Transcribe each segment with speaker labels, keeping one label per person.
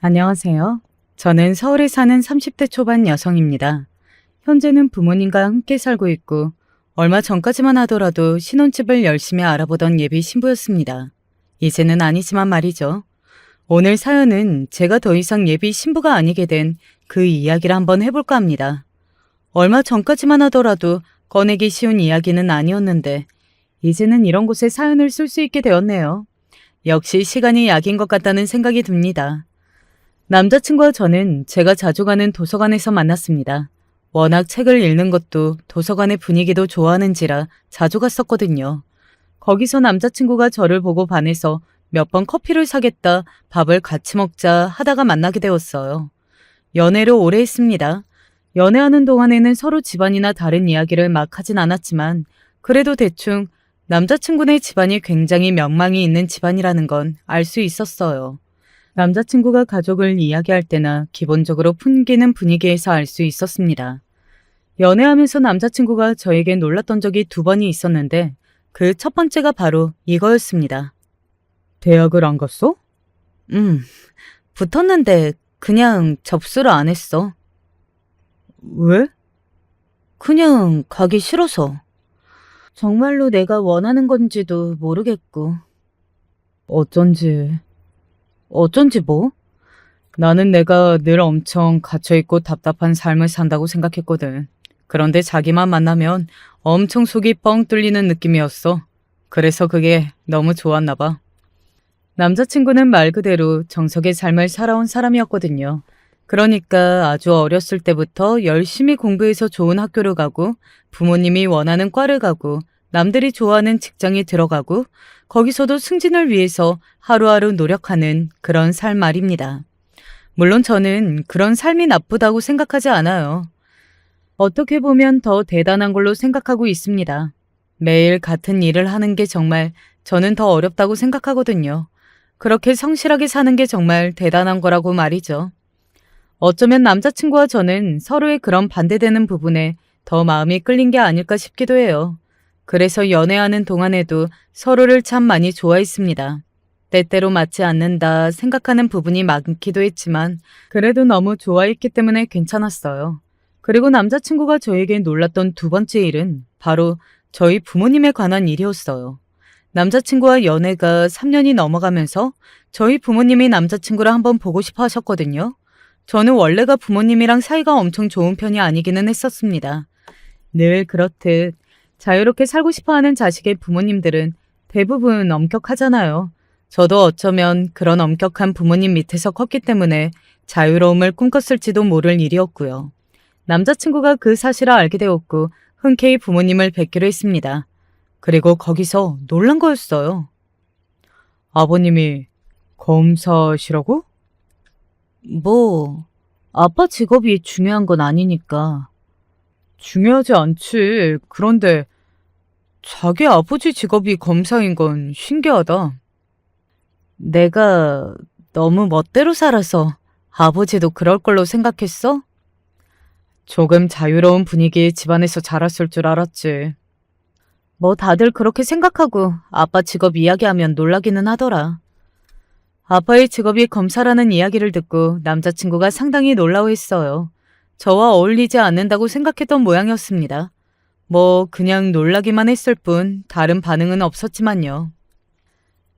Speaker 1: 안녕하세요. 저는 서울에 사는 30대 초반 여성입니다. 현재는 부모님과 함께 살고 있고 얼마 전까지만 하더라도 신혼집을 열심히 알아보던 예비 신부였습니다. 이제는 아니지만 말이죠. 오늘 사연은 제가 더 이상 예비 신부가 아니게 된 그 이야기를 한번 해볼까 합니다. 얼마 전까지만 하더라도 꺼내기 쉬운 이야기는 아니었는데 이제는 이런 곳에 사연을 쓸 수 있게 되었네요. 역시 시간이 약인 것 같다는 생각이 듭니다. 남자친구와 저는 제가 자주 가는 도서관에서 만났습니다. 워낙 책을 읽는 것도 도서관의 분위기도 좋아하는지라 자주 갔었거든요. 거기서 남자친구가 저를 보고 반해서 몇 번 커피를 사겠다, 밥을 같이 먹자 하다가 만나게 되었어요. 연애를 오래 했습니다. 연애하는 동안에는 서로 집안이나 다른 이야기를 막 하진 않았지만 그래도 대충 남자친구네 집안이 굉장히 명망이 있는 집안이라는 건 알 수 있었어요. 남자친구가 가족을 이야기할 때나 기본적으로 풍기는 분위기에서 알 수 있었습니다. 연애하면서 남자친구가 저에게 놀랐던 적이 2번이 있었는데 그 첫 번째가 바로 이거였습니다. 대학을 안 갔어? 붙었는데 그냥 접수를 안 했어. 왜? 그냥 가기 싫어서. 정말로 내가 원하는 건지도 모르겠고. 어쩐지 뭐? 나는 내가 늘 엄청 갇혀있고 답답한 삶을 산다고 생각했거든. 그런데 자기만 만나면 엄청 속이 뻥 뚫리는 느낌이었어. 그래서 그게 너무 좋았나 봐. 남자친구는 말 그대로 정석의 삶을 살아온 사람이었거든요. 그러니까 아주 어렸을 때부터 열심히 공부해서 좋은 학교를 가고 부모님이 원하는 과를 가고 남들이 좋아하는 직장에 들어가고 거기서도 승진을 위해서 하루하루 노력하는 그런 삶 말입니다. 물론 저는 그런 삶이 나쁘다고 생각하지 않아요. 어떻게 보면 더 대단한 걸로 생각하고 있습니다. 매일 같은 일을 하는 게 정말 저는 더 어렵다고 생각하거든요. 그렇게 성실하게 사는 게 정말 대단한 거라고 말이죠. 어쩌면 남자친구와 저는 서로의 그런 반대되는 부분에 더 마음이 끌린 게 아닐까 싶기도 해요. 그래서 연애하는 동안에도 서로를 참 많이 좋아했습니다. 때때로 맞지 않는다 생각하는 부분이 많기도 했지만 그래도 너무 좋아했기 때문에 괜찮았어요. 그리고 남자친구가 저에게 놀랐던 2번째 일은 바로 저희 부모님에 관한 일이었어요. 남자친구와 연애가 3년이 넘어가면서 저희 부모님이 남자친구를 한번 보고 싶어 하셨거든요. 저는 원래가 부모님이랑 사이가 엄청 좋은 편이 아니기는 했었습니다. 늘 그렇듯 자유롭게 살고 싶어하는 자식의 부모님들은 대부분 엄격하잖아요. 저도 어쩌면 그런 엄격한 부모님 밑에서 컸기 때문에 자유로움을 꿈꿨을지도 모를 일이었고요. 남자친구가 그 사실을 알게 되었고 흔쾌히 부모님을 뵙기로 했습니다. 그리고 거기서 놀란 거였어요. 아버님이 검사시라고? 아빠 직업이 중요한 건 아니니까. 중요하지 않지. 그런데 자기 아버지 직업이 검사인 건 신기하다. 내가 너무 멋대로 살아서 아버지도 그럴 걸로 생각했어? 조금 자유로운 분위기의 집안에서 자랐을 줄 알았지. 뭐 다들 그렇게 생각하고 아빠 직업 이야기하면 놀라기는 하더라. 아빠의 직업이 검사라는 이야기를 듣고 남자친구가 상당히 놀라워했어요. 저와 어울리지 않는다고 생각했던 모양이었습니다. 뭐 그냥 놀라기만 했을 뿐 다른 반응은 없었지만요.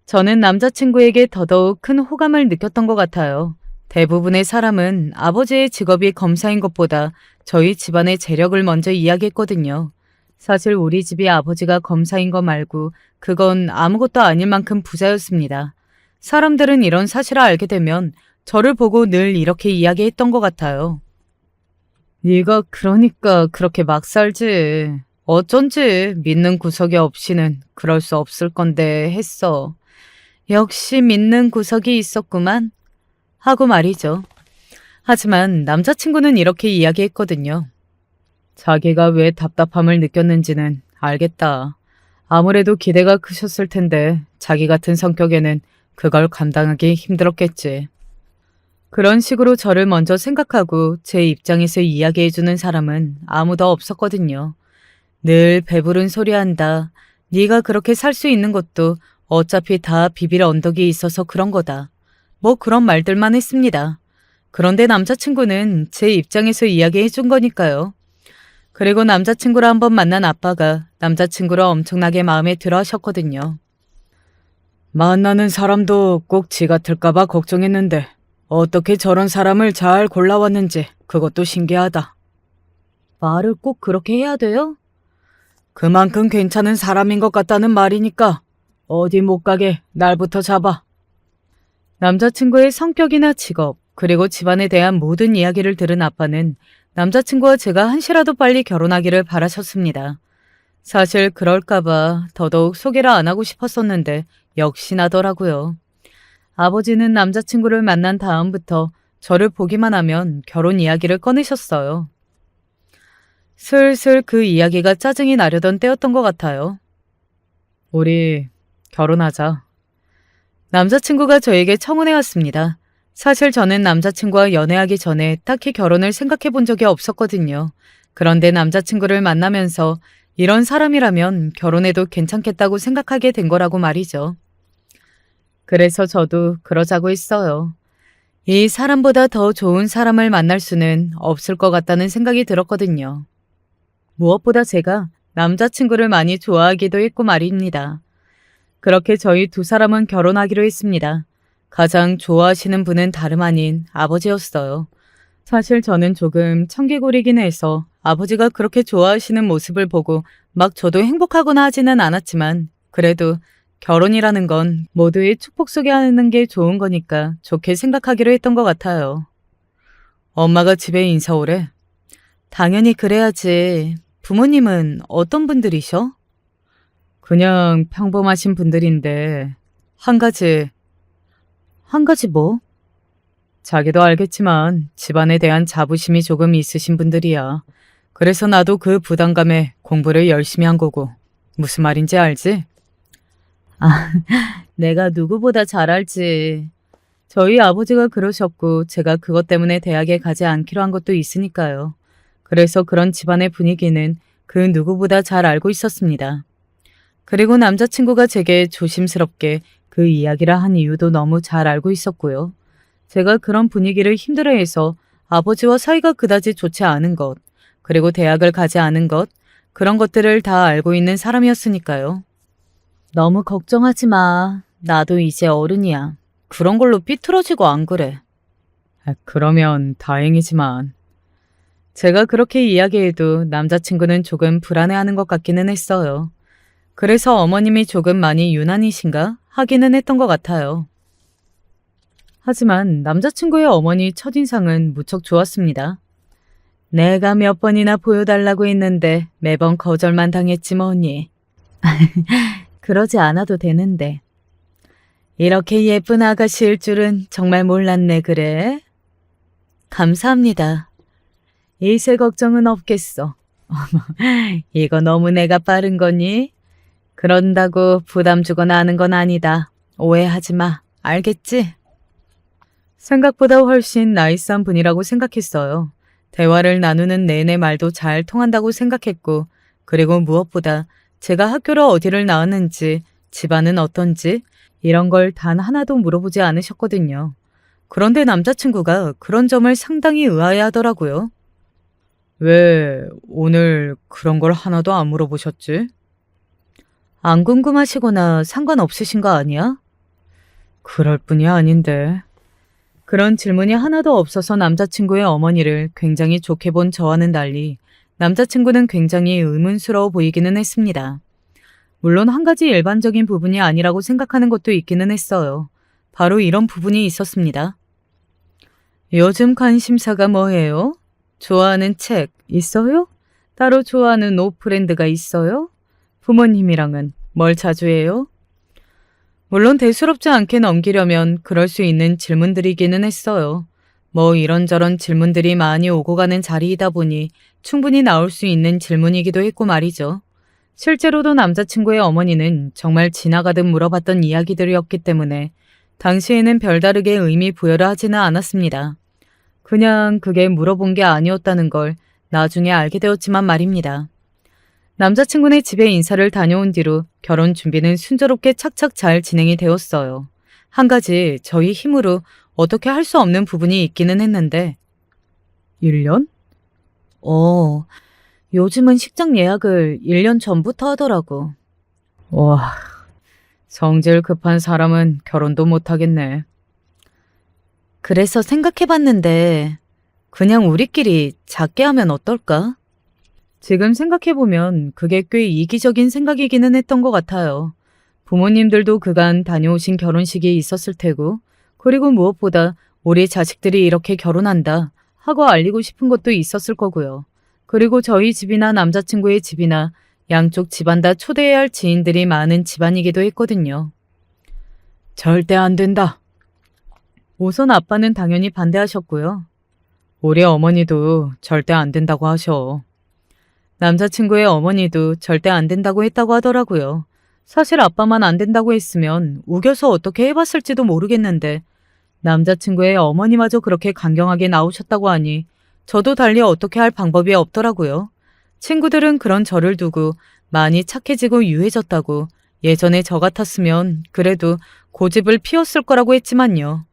Speaker 1: 저는 남자친구에게 더더욱 큰 호감을 느꼈던 것 같아요. 대부분의 사람은 아버지의 직업이 검사인 것보다 저희 집안의 재력을 먼저 이야기했거든요. 사실 우리 집이 아버지가 검사인 거 말고 그건 아무것도 아닐 만큼 부자였습니다. 사람들은 이런 사실을 알게 되면 저를 보고 늘 이렇게 이야기했던 것 같아요. 네가 그러니까 그렇게 막 살지. 어쩐지 믿는 구석이 없이는 그럴 수 없을 건데 했어. 역시 믿는 구석이 있었구만. 하고 말이죠. 하지만 남자친구는 이렇게 이야기했거든요. 자기가 왜 답답함을 느꼈는지는 알겠다. 아무래도 기대가 크셨을 텐데 자기 같은 성격에는 그걸 감당하기 힘들었겠지. 그런 식으로 저를 먼저 생각하고 제 입장에서 이야기해주는 사람은 아무도 없었거든요. 늘 배부른 소리 한다. 네가 그렇게 살 수 있는 것도 어차피 다 비빌 언덕이 있어서 그런 거다. 뭐 그런 말들만 했습니다. 그런데 남자친구는 제 입장에서 이야기해 준 거니까요. 그리고 남자친구를 한번 만난 아빠가 남자친구를 엄청나게 마음에 들어 하셨거든요. 만나는 사람도 꼭 지 같을까봐 걱정했는데 어떻게 저런 사람을 잘 골라왔는지 그것도 신기하다. 말을 꼭 그렇게 해야 돼요? 그만큼 괜찮은 사람인 것 같다는 말이니까 어디 못 가게 날부터 잡아. 남자친구의 성격이나 직업, 그리고 집안에 대한 모든 이야기를 들은 아빠는 남자친구와 제가 한시라도 빨리 결혼하기를 바라셨습니다. 사실 그럴까봐 더더욱 소개를 안 하고 싶었었는데 역시나더라고요. 아버지는 남자친구를 만난 다음부터 저를 보기만 하면 결혼 이야기를 꺼내셨어요. 슬슬 그 이야기가 짜증이 나려던 때였던 것 같아요. 우리 결혼하자. 남자친구가 저에게 청혼해 왔습니다. 사실 저는 남자친구와 연애하기 전에 딱히 결혼을 생각해 본 적이 없었거든요. 그런데 남자친구를 만나면서 이런 사람이라면 결혼해도 괜찮겠다고 생각하게 된 거라고 말이죠. 그래서 저도 그러자고 했어요. 이 사람보다 더 좋은 사람을 만날 수는 없을 것 같다는 생각이 들었거든요. 무엇보다 제가 남자친구를 많이 좋아하기도 했고 말입니다. 그렇게 저희 두 사람은 결혼하기로 했습니다. 가장 좋아하시는 분은 다름 아닌 아버지였어요. 사실 저는 조금 청개구리긴 해서 아버지가 그렇게 좋아하시는 모습을 보고 막 저도 행복하거나 하지는 않았지만 그래도 결혼이라는 건 모두의 축복 속에 하는 게 좋은 거니까 좋게 생각하기로 했던 것 같아요. 엄마가 집에 인사 오래? 당연히 그래야지. 부모님은 어떤 분들이셔? 그냥 평범하신 분들인데 한 가지 뭐? 자기도 알겠지만 집안에 대한 자부심이 조금 있으신 분들이야. 그래서 나도 그 부담감에 공부를 열심히 한 거고. 무슨 말인지 알지? 아, 내가 누구보다 잘 알지. 저희 아버지가 그러셨고 제가 그것 때문에 대학에 가지 않기로 한 것도 있으니까요. 그래서 그런 집안의 분위기는 그 누구보다 잘 알고 있었습니다. 그리고 남자친구가 제게 조심스럽게 그 이야기를 한 이유도 너무 잘 알고 있었고요. 제가 그런 분위기를 힘들어해서 아버지와 사이가 그다지 좋지 않은 것, 그리고 대학을 가지 않은 것, 그런 것들을 다 알고 있는 사람이었으니까요. 너무 걱정하지 마. 나도 이제 어른이야. 그런 걸로 삐뚤어지고 안 그래. 그러면 다행이지만. 제가 그렇게 이야기해도 남자친구는 조금 불안해하는 것 같기는 했어요. 그래서 어머님이 조금 많이 유난이신가 하기는 했던 것 같아요. 하지만 남자친구의 어머니 첫인상은 무척 좋았습니다. 내가 몇 번이나 보여달라고 했는데 매번 거절만 당했지 뭐니. 그러지 않아도 되는데. 이렇게 예쁜 아가씨일 줄은 정말 몰랐네 그래. 감사합니다. 일세 걱정은 없겠어. 어머, 이거 너무 내가 빠른 거니? 그런다고 부담 주거나 하는 건 아니다. 오해하지 마. 알겠지? 생각보다 훨씬 나이스한 분이라고 생각했어요. 대화를 나누는 내내 말도 잘 통한다고 생각했고, 그리고 무엇보다 제가 학교를 어디를 나왔는지, 집안은 어떤지 이런 걸 단 하나도 물어보지 않으셨거든요. 그런데 남자친구가 그런 점을 상당히 의아해하더라고요. 왜 오늘 그런 걸 하나도 안 물어보셨지? 안 궁금하시거나 상관없으신 거 아니야? 그럴 뿐이 아닌데. 그런 질문이 하나도 없어서 남자친구의 어머니를 굉장히 좋게 본 저와는 달리 남자친구는 굉장히 의문스러워 보이기는 했습니다. 물론 한 가지 일반적인 부분이 아니라고 생각하는 것도 있기는 했어요. 바로 이런 부분이 있었습니다. 요즘 관심사가 뭐예요? 좋아하는 책 있어요? 따로 좋아하는 옷 브랜드가 있어요? 부모님이랑은 뭘 자주 해요? 물론 대수롭지 않게 넘기려면 그럴 수 있는 질문들이기는 했어요. 뭐 이런저런 질문들이 많이 오고 가는 자리이다 보니 충분히 나올 수 있는 질문이기도 했고 말이죠. 실제로도 남자친구의 어머니는 정말 지나가듯 물어봤던 이야기들이었기 때문에 당시에는 별다르게 의미 부여를 하지는 않았습니다. 그냥 그게 물어본 게 아니었다는 걸 나중에 알게 되었지만 말입니다. 남자친구네 집에 인사를 다녀온 뒤로 결혼 준비는 순조롭게 착착 잘 진행이 되었어요. 한 가지 저희 힘으로 어떻게 할 수 없는 부분이 있기는 했는데 1년? 요즘은 식장 예약을 1년 전부터 하더라고. 와, 성질 급한 사람은 결혼도 못하겠네. 그래서 생각해봤는데 그냥 우리끼리 작게 하면 어떨까? 지금 생각해보면 그게 꽤 이기적인 생각이기는 했던 것 같아요. 부모님들도 그간 다녀오신 결혼식이 있었을 테고, 그리고 무엇보다 우리 자식들이 이렇게 결혼한다 하고 알리고 싶은 것도 있었을 거고요. 그리고 저희 집이나 남자친구의 집이나 양쪽 집안 다 초대해야 할 지인들이 많은 집안이기도 했거든요. 절대 안 된다. 우선 아빠는 당연히 반대하셨고요. 우리 어머니도 절대 안 된다고 하셔. 남자친구의 어머니도 절대 안 된다고 했다고 하더라고요. 사실 아빠만 안 된다고 했으면 우겨서 어떻게 해봤을지도 모르겠는데 남자친구의 어머니마저 그렇게 강경하게 나오셨다고 하니 저도 달리 어떻게 할 방법이 없더라고요. 친구들은 그런 저를 두고 많이 착해지고 유해졌다고 예전에 저 같았으면 그래도 고집을 피웠을 거라고 했지만요.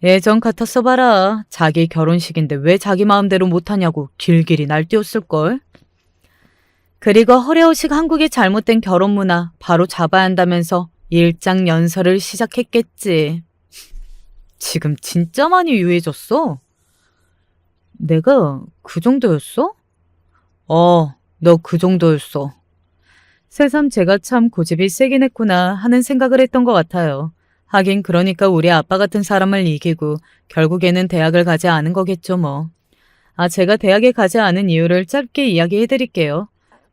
Speaker 1: 예전 같았어 봐라. 자기 결혼식인데 왜 자기 마음대로 못하냐고 길길이 날뛰었을걸. 그리고 허례허식 한국의 잘못된 결혼 문화 바로 잡아야 한다면서 일장연설을 시작했겠지. 지금 진짜 많이 유해졌어? 내가 그 정도였어? 너 그 정도였어. 새삼 제가 참 고집이 세긴 했구나 하는 생각을 했던 것 같아요. 하긴 그러니까 우리 아빠 같은 사람을 이기고 결국에는 대학을 가지 않은 거겠죠 뭐. 제가 대학에 가지 않은 이유를 짧게 이야기해 드릴게요.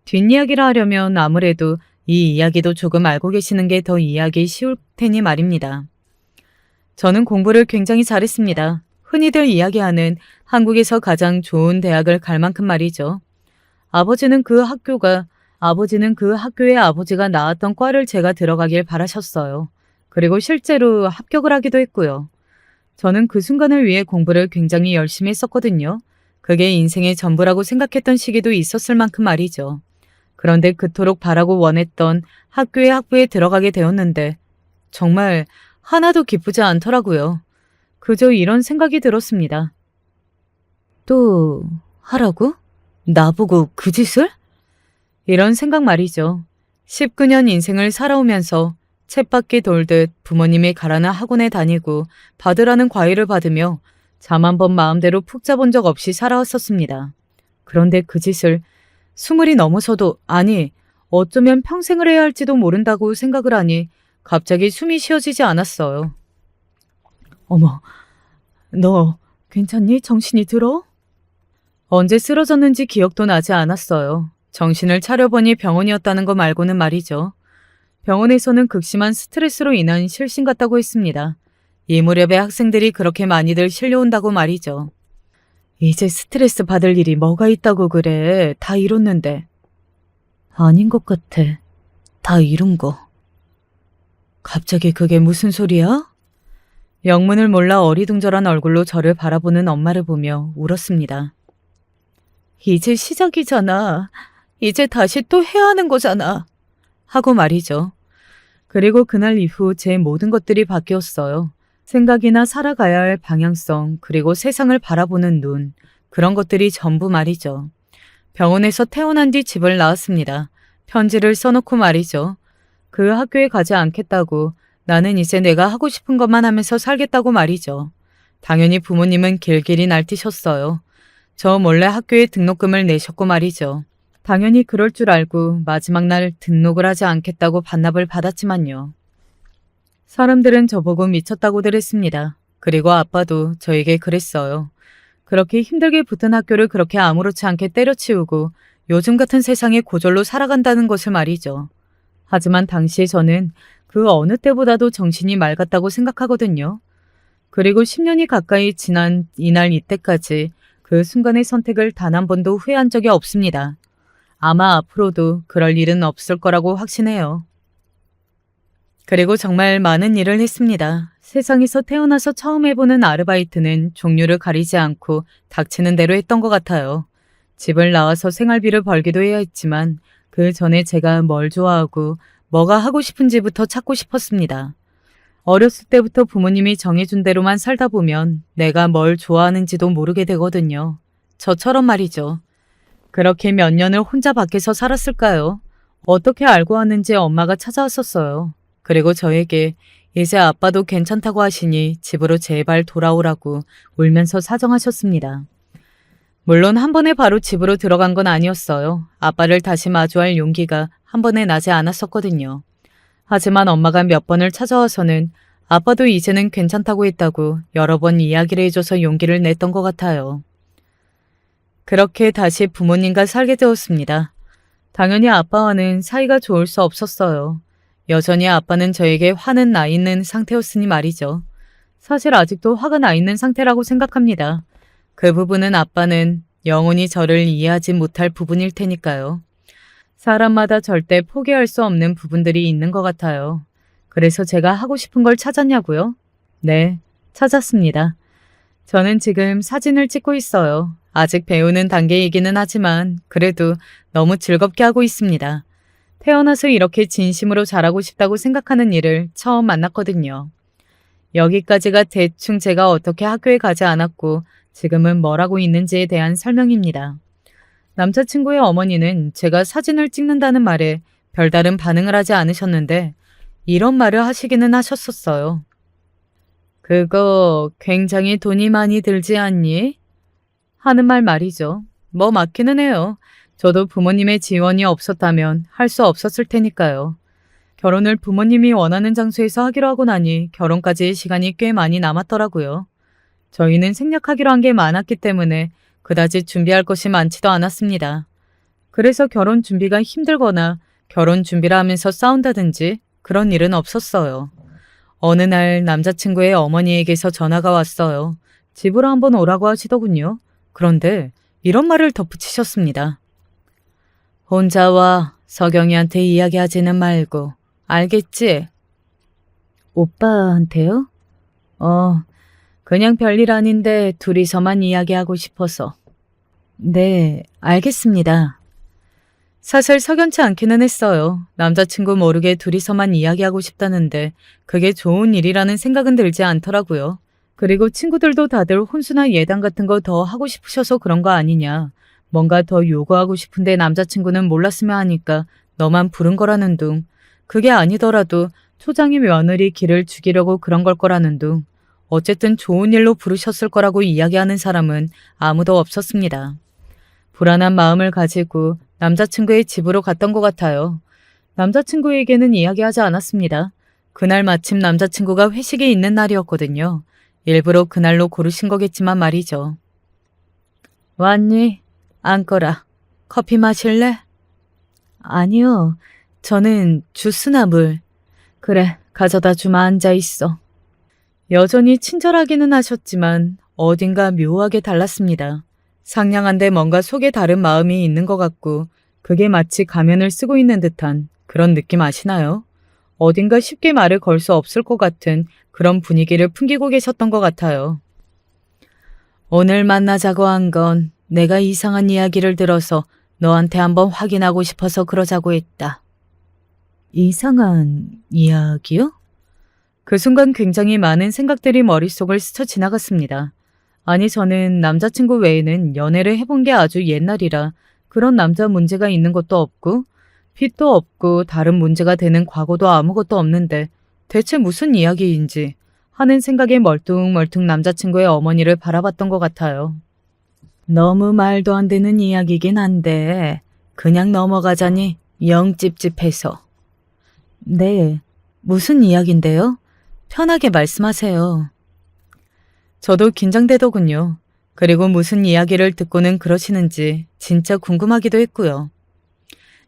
Speaker 1: 뒷이야기를 하려면 아무래도 이 이야기도 조금 알고 계시는 게 더 이해하기 쉬울 테니 말입니다. 저는 공부를 굉장히 잘했습니다. 흔히들 이야기하는 한국에서 가장 좋은 대학을 갈 만큼 말이죠. 아버지는 그 학교의 아버지가 나왔던 과를 제가 들어가길 바라셨어요. 그리고 실제로 합격을 하기도 했고요. 저는 그 순간을 위해 공부를 굉장히 열심히 했었거든요. 그게 인생의 전부라고 생각했던 시기도 있었을 만큼 말이죠. 그런데 그토록 바라고 원했던 학교의 학부에 들어가게 되었는데 정말 하나도 기쁘지 않더라고요. 그저 이런 생각이 들었습니다. 또 하라고? 나보고 그 짓을? 이런 생각 말이죠. 19년 인생을 살아오면서 쳇바퀴 돌듯 부모님이 가라는 학원에 다니고 받으라는 과외를 받으며 잠 한 번 마음대로 푹 자본 적 없이 살아왔었습니다. 그런데 그 짓을 20이 넘어서도 어쩌면 평생을 해야 할지도 모른다고 생각을 하니 갑자기 숨이 쉬어지지 않았어요. 어머, 너 괜찮니? 정신이 들어? 언제 쓰러졌는지 기억도 나지 않았어요. 정신을 차려보니 병원이었다는 거 말고는 말이죠. 병원에서는 극심한 스트레스로 인한 실신 같다고 했습니다. 이 무렵에 학생들이 그렇게 많이들 실려온다고 말이죠. 이제 스트레스 받을 일이 뭐가 있다고 그래. 다 이뤘는데. 아닌 것 같아. 다 이룬 거. 갑자기 그게 무슨 소리야? 영문을 몰라 어리둥절한 얼굴로 저를 바라보는 엄마를 보며 울었습니다. 이제 시작이잖아. 이제 다시 또 해야 하는 거잖아. 하고 말이죠. 그리고 그날 이후 제 모든 것들이 바뀌었어요. 생각이나 살아가야 할 방향성, 그리고 세상을 바라보는 눈, 그런 것들이 전부 말이죠. 병원에서 퇴원한 뒤 집을 나왔습니다. 편지를 써놓고 말이죠. 그 학교에 가지 않겠다고, 나는 이제 내가 하고 싶은 것만 하면서 살겠다고 말이죠. 당연히 부모님은 길길이 날뛰셨어요. 저 몰래 학교에 등록금을 내셨고 말이죠. 당연히 그럴 줄 알고 마지막 날 등록을 하지 않겠다고 반납을 받았지만요. 사람들은 저보고 미쳤다고들 했습니다. 그리고 아빠도 저에게 그랬어요. 그렇게 힘들게 붙은 학교를 그렇게 아무렇지 않게 때려치우고 요즘 같은 세상에 고졸로 살아간다는 것을 말이죠. 하지만 당시에 저는 그 어느 때보다도 정신이 맑았다고 생각하거든요. 그리고 10년이 가까이 지난 이날 이때까지 그 순간의 선택을 단 한 번도 후회한 적이 없습니다. 아마 앞으로도 그럴 일은 없을 거라고 확신해요. 그리고 정말 많은 일을 했습니다. 세상에서 태어나서 처음 해보는 아르바이트는 종류를 가리지 않고 닥치는 대로 했던 것 같아요. 집을 나와서 생활비를 벌기도 해야 했지만 그 전에 제가 뭘 좋아하고 뭐가 하고 싶은지부터 찾고 싶었습니다. 어렸을 때부터 부모님이 정해준 대로만 살다 보면 내가 뭘 좋아하는지도 모르게 되거든요. 저처럼 말이죠. 그렇게 몇 년을 혼자 밖에서 살았을까요? 어떻게 알고 왔는지 엄마가 찾아왔었어요. 그리고 저에게 이제 아빠도 괜찮다고 하시니 집으로 제발 돌아오라고 울면서 사정하셨습니다. 물론 한 번에 바로 집으로 들어간 건 아니었어요. 아빠를 다시 마주할 용기가 한 번에 나지 않았었거든요. 하지만 엄마가 몇 번을 찾아와서는 아빠도 이제는 괜찮다고 했다고 여러 번 이야기를 해줘서 용기를 냈던 것 같아요. 그렇게 다시 부모님과 살게 되었습니다. 당연히 아빠와는 사이가 좋을 수 없었어요. 여전히 아빠는 저에게 화는 나 있는 상태였으니 말이죠. 사실 아직도 화가 나 있는 상태라고 생각합니다. 그 부분은 아빠는 영원히 저를 이해하지 못할 부분일 테니까요. 사람마다 절대 포기할 수 없는 부분들이 있는 것 같아요. 그래서 제가 하고 싶은 걸 찾았냐고요? 네, 찾았습니다. 저는 지금 사진을 찍고 있어요. 아직 배우는 단계이기는 하지만 그래도 너무 즐겁게 하고 있습니다. 태어나서 이렇게 진심으로 잘하고 싶다고 생각하는 일을 처음 만났거든요. 여기까지가 대충 제가 어떻게 학교에 가지 않았고 지금은 뭘 하고 있는지에 대한 설명입니다. 남자친구의 어머니는 제가 사진을 찍는다는 말에 별다른 반응을 하지 않으셨는데 이런 말을 하시기는 하셨었어요. 그거 굉장히 돈이 많이 들지 않니? 하는 말 말이죠. 뭐 맞기는 해요. 저도 부모님의 지원이 없었다면 할 수 없었을 테니까요. 결혼을 부모님이 원하는 장소에서 하기로 하고 나니 결혼까지 시간이 꽤 많이 남았더라고요. 저희는 생략하기로 한 게 많았기 때문에 그다지 준비할 것이 많지도 않았습니다. 그래서 결혼 준비가 힘들거나 결혼 준비를 하면서 싸운다든지 그런 일은 없었어요. 어느 날 남자친구의 어머니에게서 전화가 왔어요. 집으로 한번 오라고 하시더군요. 그런데 이런 말을 덧붙이셨습니다. 혼자 와. 석영이한테 이야기하지는 말고. 알겠지? 오빠한테요? 그냥 별일 아닌데 둘이서만 이야기하고 싶어서. 네, 알겠습니다. 사실 석연치 않기는 했어요. 남자친구 모르게 둘이서만 이야기하고 싶다는데 그게 좋은 일이라는 생각은 들지 않더라고요. 그리고 친구들도 다들 혼수나 예당 같은 거 더 하고 싶으셔서 그런 거 아니냐. 뭔가 더 요구하고 싶은데 남자친구는 몰랐으면 하니까 너만 부른 거라는 둥. 그게 아니더라도 초장이 며느리 길을 죽이려고 그런 걸 거라는 둥. 어쨌든 좋은 일로 부르셨을 거라고 이야기하는 사람은 아무도 없었습니다. 불안한 마음을 가지고 남자친구의 집으로 갔던 것 같아요. 남자친구에게는 이야기하지 않았습니다. 그날 마침 남자친구가 회식이 있는 날이었거든요. 일부러 그날로 고르신 거겠지만 말이죠. 왔니? 앉거라. 커피 마실래? 아니요. 저는 주스나 물. 그래, 가져다 주마 앉아 있어. 여전히 친절하기는 하셨지만 어딘가 묘하게 달랐습니다. 상냥한데 뭔가 속에 다른 마음이 있는 것 같고 그게 마치 가면을 쓰고 있는 듯한 그런 느낌 아시나요? 어딘가 쉽게 말을 걸 수 없을 것 같은 그런 분위기를 풍기고 계셨던 것 같아요. 오늘 만나자고 한 건 내가 이상한 이야기를 들어서 너한테 한번 확인하고 싶어서 그러자고 했다. 이상한 이야기요? 그 순간 굉장히 많은 생각들이 머릿속을 스쳐 지나갔습니다. 아니 저는 남자친구 외에는 연애를 해본 게 아주 옛날이라 그런 남자 문제가 있는 것도 없고 빚도 없고 다른 문제가 되는 과거도 아무것도 없는데 대체 무슨 이야기인지 하는 생각에 멀뚱멀뚱 남자친구의 어머니를 바라봤던 것 같아요. 너무 말도 안 되는 이야기긴 한데 그냥 넘어가자니 영 찝찝해서. 네, 무슨 이야기인데요? 편하게 말씀하세요. 저도 긴장되더군요. 그리고 무슨 이야기를 듣고는 그러시는지 진짜 궁금하기도 했고요.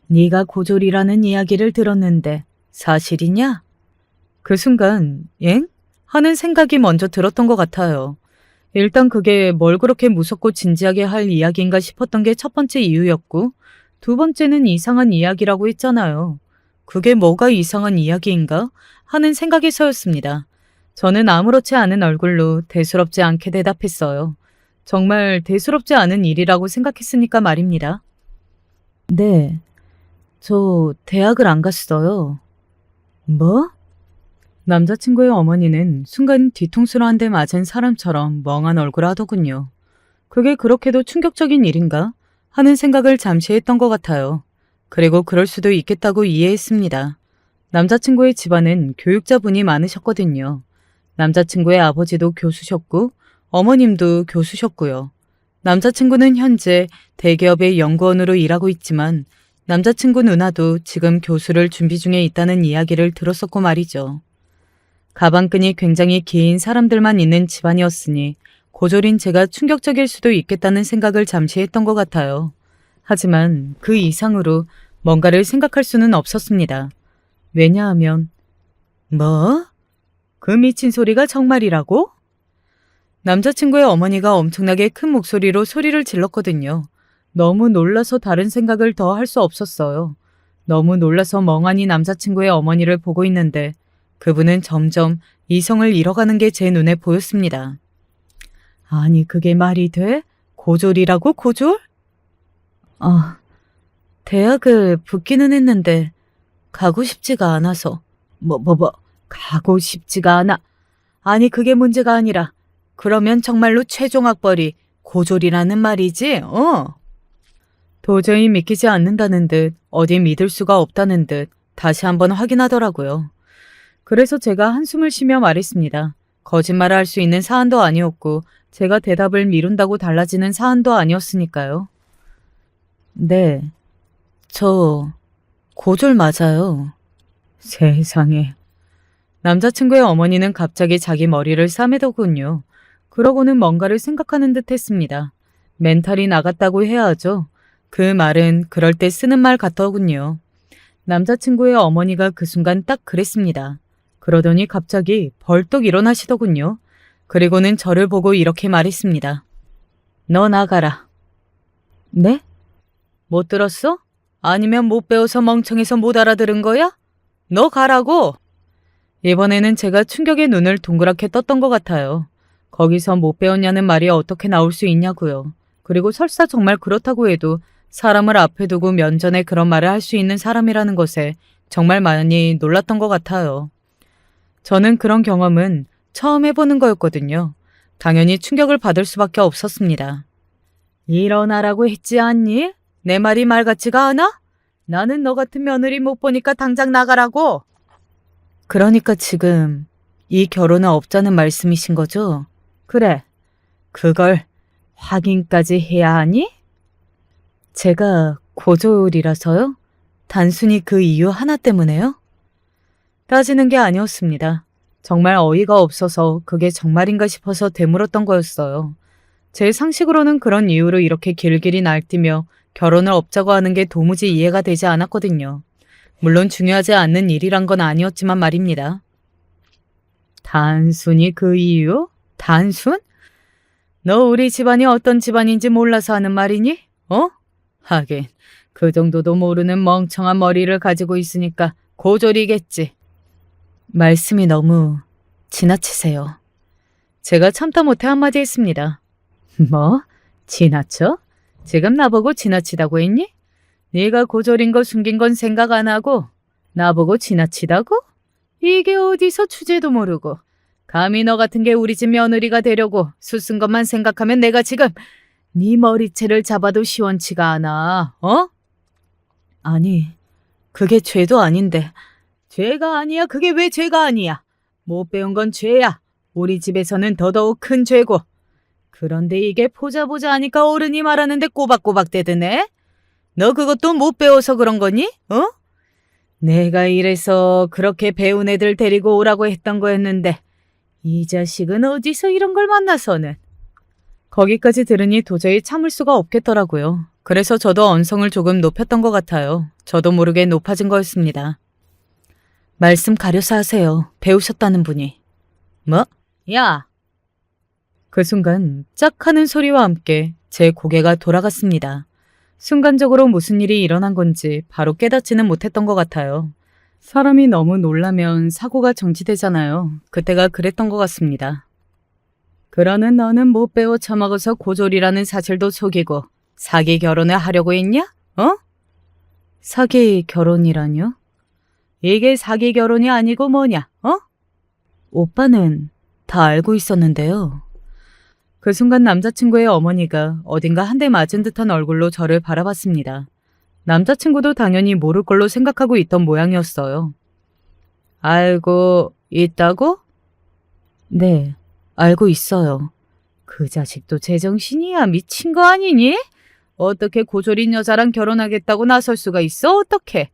Speaker 1: 네가 고졸이라는 이야기를 들었는데 사실이냐? 그 순간 엥? 하는 생각이 먼저 들었던 것 같아요. 일단 그게 뭘 그렇게 무섭고 진지하게 할 이야기인가 싶었던 게 첫 번째 이유였고 두 번째는 이상한 이야기라고 했잖아요. 그게 뭐가 이상한 이야기인가? 하는 생각에서였습니다. 저는 아무렇지 않은 얼굴로 대수롭지 않게 대답했어요. 정말 대수롭지 않은 일이라고 생각했으니까 말입니다. 네, 저 대학을 안 갔어요. 뭐? 남자친구의 어머니는 순간 뒤통수로 한 대 맞은 사람처럼 멍한 얼굴을 하더군요. 그게 그렇게도 충격적인 일인가 하는 생각을 잠시 했던 것 같아요. 그리고 그럴 수도 있겠다고 이해했습니다. 남자친구의 집안은 교육자분이 많으셨거든요. 남자친구의 아버지도 교수셨고 어머님도 교수셨고요. 남자친구는 현재 대기업의 연구원으로 일하고 있지만 남자친구 누나도 지금 교수를 준비 중에 있다는 이야기를 들었었고 말이죠. 가방끈이 굉장히 긴 사람들만 있는 집안이었으니 고졸인 제가 충격적일 수도 있겠다는 생각을 잠시 했던 것 같아요. 하지만 그 이상으로 뭔가를 생각할 수는 없었습니다. 왜냐하면 뭐? 그 미친 소리가 정말이라고? 남자친구의 어머니가 엄청나게 큰 목소리로 소리를 질렀거든요. 너무 놀라서 다른 생각을 더 할 수 없었어요. 너무 놀라서 멍하니 남자친구의 어머니를 보고 있는데 그분은 점점 이성을 잃어가는 게 제 눈에 보였습니다. 아니 그게 말이 돼? 고졸이라고 고졸? 대학을 붙기는 했는데 가고 싶지가 않아서. 가고 싶지가 않아. 아니 그게 문제가 아니라 그러면 정말로 최종 학벌이 고졸이라는 말이지? 도저히 믿기지 않는다는 듯 어디 믿을 수가 없다는 듯 다시 한번 확인하더라고요. 그래서 제가 한숨을 쉬며 말했습니다. 거짓말을 할 수 있는 사안도 아니었고 제가 대답을 미룬다고 달라지는 사안도 아니었으니까요. 네, 저 고졸 맞아요. 세상에. 남자친구의 어머니는 갑자기 자기 머리를 싸매더군요. 그러고는 뭔가를 생각하는 듯 했습니다. 멘탈이 나갔다고 해야 하죠. 그 말은 그럴 때 쓰는 말 같더군요. 남자친구의 어머니가 그 순간 딱 그랬습니다. 그러더니 갑자기 벌떡 일어나시더군요. 그리고는 저를 보고 이렇게 말했습니다. 너 나가라. 네? 못 들었어? 아니면 못 배워서 멍청해서 못 알아들은 거야? 너 가라고! 이번에는 제가 충격의 눈을 동그랗게 떴던 것 같아요. 거기서 못 배웠냐는 말이 어떻게 나올 수 있냐고요. 그리고 설사 정말 그렇다고 해도 사람을 앞에 두고 면전에 그런 말을 할 수 있는 사람이라는 것에 정말 많이 놀랐던 것 같아요. 저는 그런 경험은 처음 해보는 거였거든요. 당연히 충격을 받을 수밖에 없었습니다. 일어나라고 했지 않니? 내 말이 말 같지가 않아? 나는 너 같은 며느리 못 보니까 당장 나가라고. 그러니까 지금 이 결혼은 없자는 말씀이신 거죠? 그래. 그걸 확인까지 해야 하니? 제가 고졸이라서요? 단순히 그 이유 하나 때문에요? 따지는 게 아니었습니다. 정말 어이가 없어서 그게 정말인가 싶어서 되물었던 거였어요. 제 상식으로는 그런 이유로 이렇게 길길이 날뛰며 결혼을 없자고 하는 게 도무지 이해가 되지 않았거든요. 물론 중요하지 않는 일이란 건 아니었지만 말입니다. 단순히 그 이유? 단순? 너 우리 집안이 어떤 집안인지 몰라서 하는 말이니? 하긴 그 정도도 모르는 멍청한 머리를 가지고 있으니까 고졸이겠지. 말씀이 너무 지나치세요. 제가 참다 못해 한마디 했습니다. 뭐? 지나쳐? 지금 나보고 지나치다고 했니? 네가 고졸인 거 숨긴 건 생각 안 하고 나보고 지나치다고? 이게 어디서 주제도 모르고 감히 너 같은 게 우리 집 며느리가 되려고 수쓴 것만 생각하면 내가 지금 네 머리채를 잡아도 시원치가 않아. 아니, 그게 죄도 아닌데. 죄가 아니야? 그게 왜 죄가 아니야? 못 배운 건 죄야. 우리 집에서는 더더욱 큰 죄고. 그런데 이게 보자 하니까 어른이 말하는데 꼬박꼬박 대드네? 너 그것도 못 배워서 그런 거니? 내가 이래서 그렇게 배운 애들 데리고 오라고 했던 거였는데 이 자식은 어디서 이런 걸 만나서는. 거기까지 들으니 도저히 참을 수가 없겠더라고요. 그래서 저도 언성을 조금 높였던 것 같아요. 저도 모르게 높아진 거였습니다. 말씀 가려서 하세요. 배우셨다는 분이. 뭐? 야! 그 순간 짝 하는 소리와 함께 제 고개가 돌아갔습니다. 순간적으로 무슨 일이 일어난 건지 바로 깨닫지는 못했던 것 같아요. 사람이 너무 놀라면 사고가 정지되잖아요. 그때가 그랬던 것 같습니다. 그러는 너는 못 배워 처먹어서 고졸이라는 사실도 속이고 사기 결혼을 하려고 했냐? 사기 결혼이라뇨? 이게 사기 결혼이 아니고 뭐냐? 오빠는 다 알고 있었는데요. 그 순간 남자친구의 어머니가 어딘가 한 대 맞은 듯한 얼굴로 저를 바라봤습니다. 남자친구도 당연히 모를 걸로 생각하고 있던 모양이었어요. 알고 있다고? 네, 알고 있어요. 그 자식도 제정신이야. 미친 거 아니니? 어떻게 고졸인 여자랑 결혼하겠다고 나설 수가 있어? 어떡해?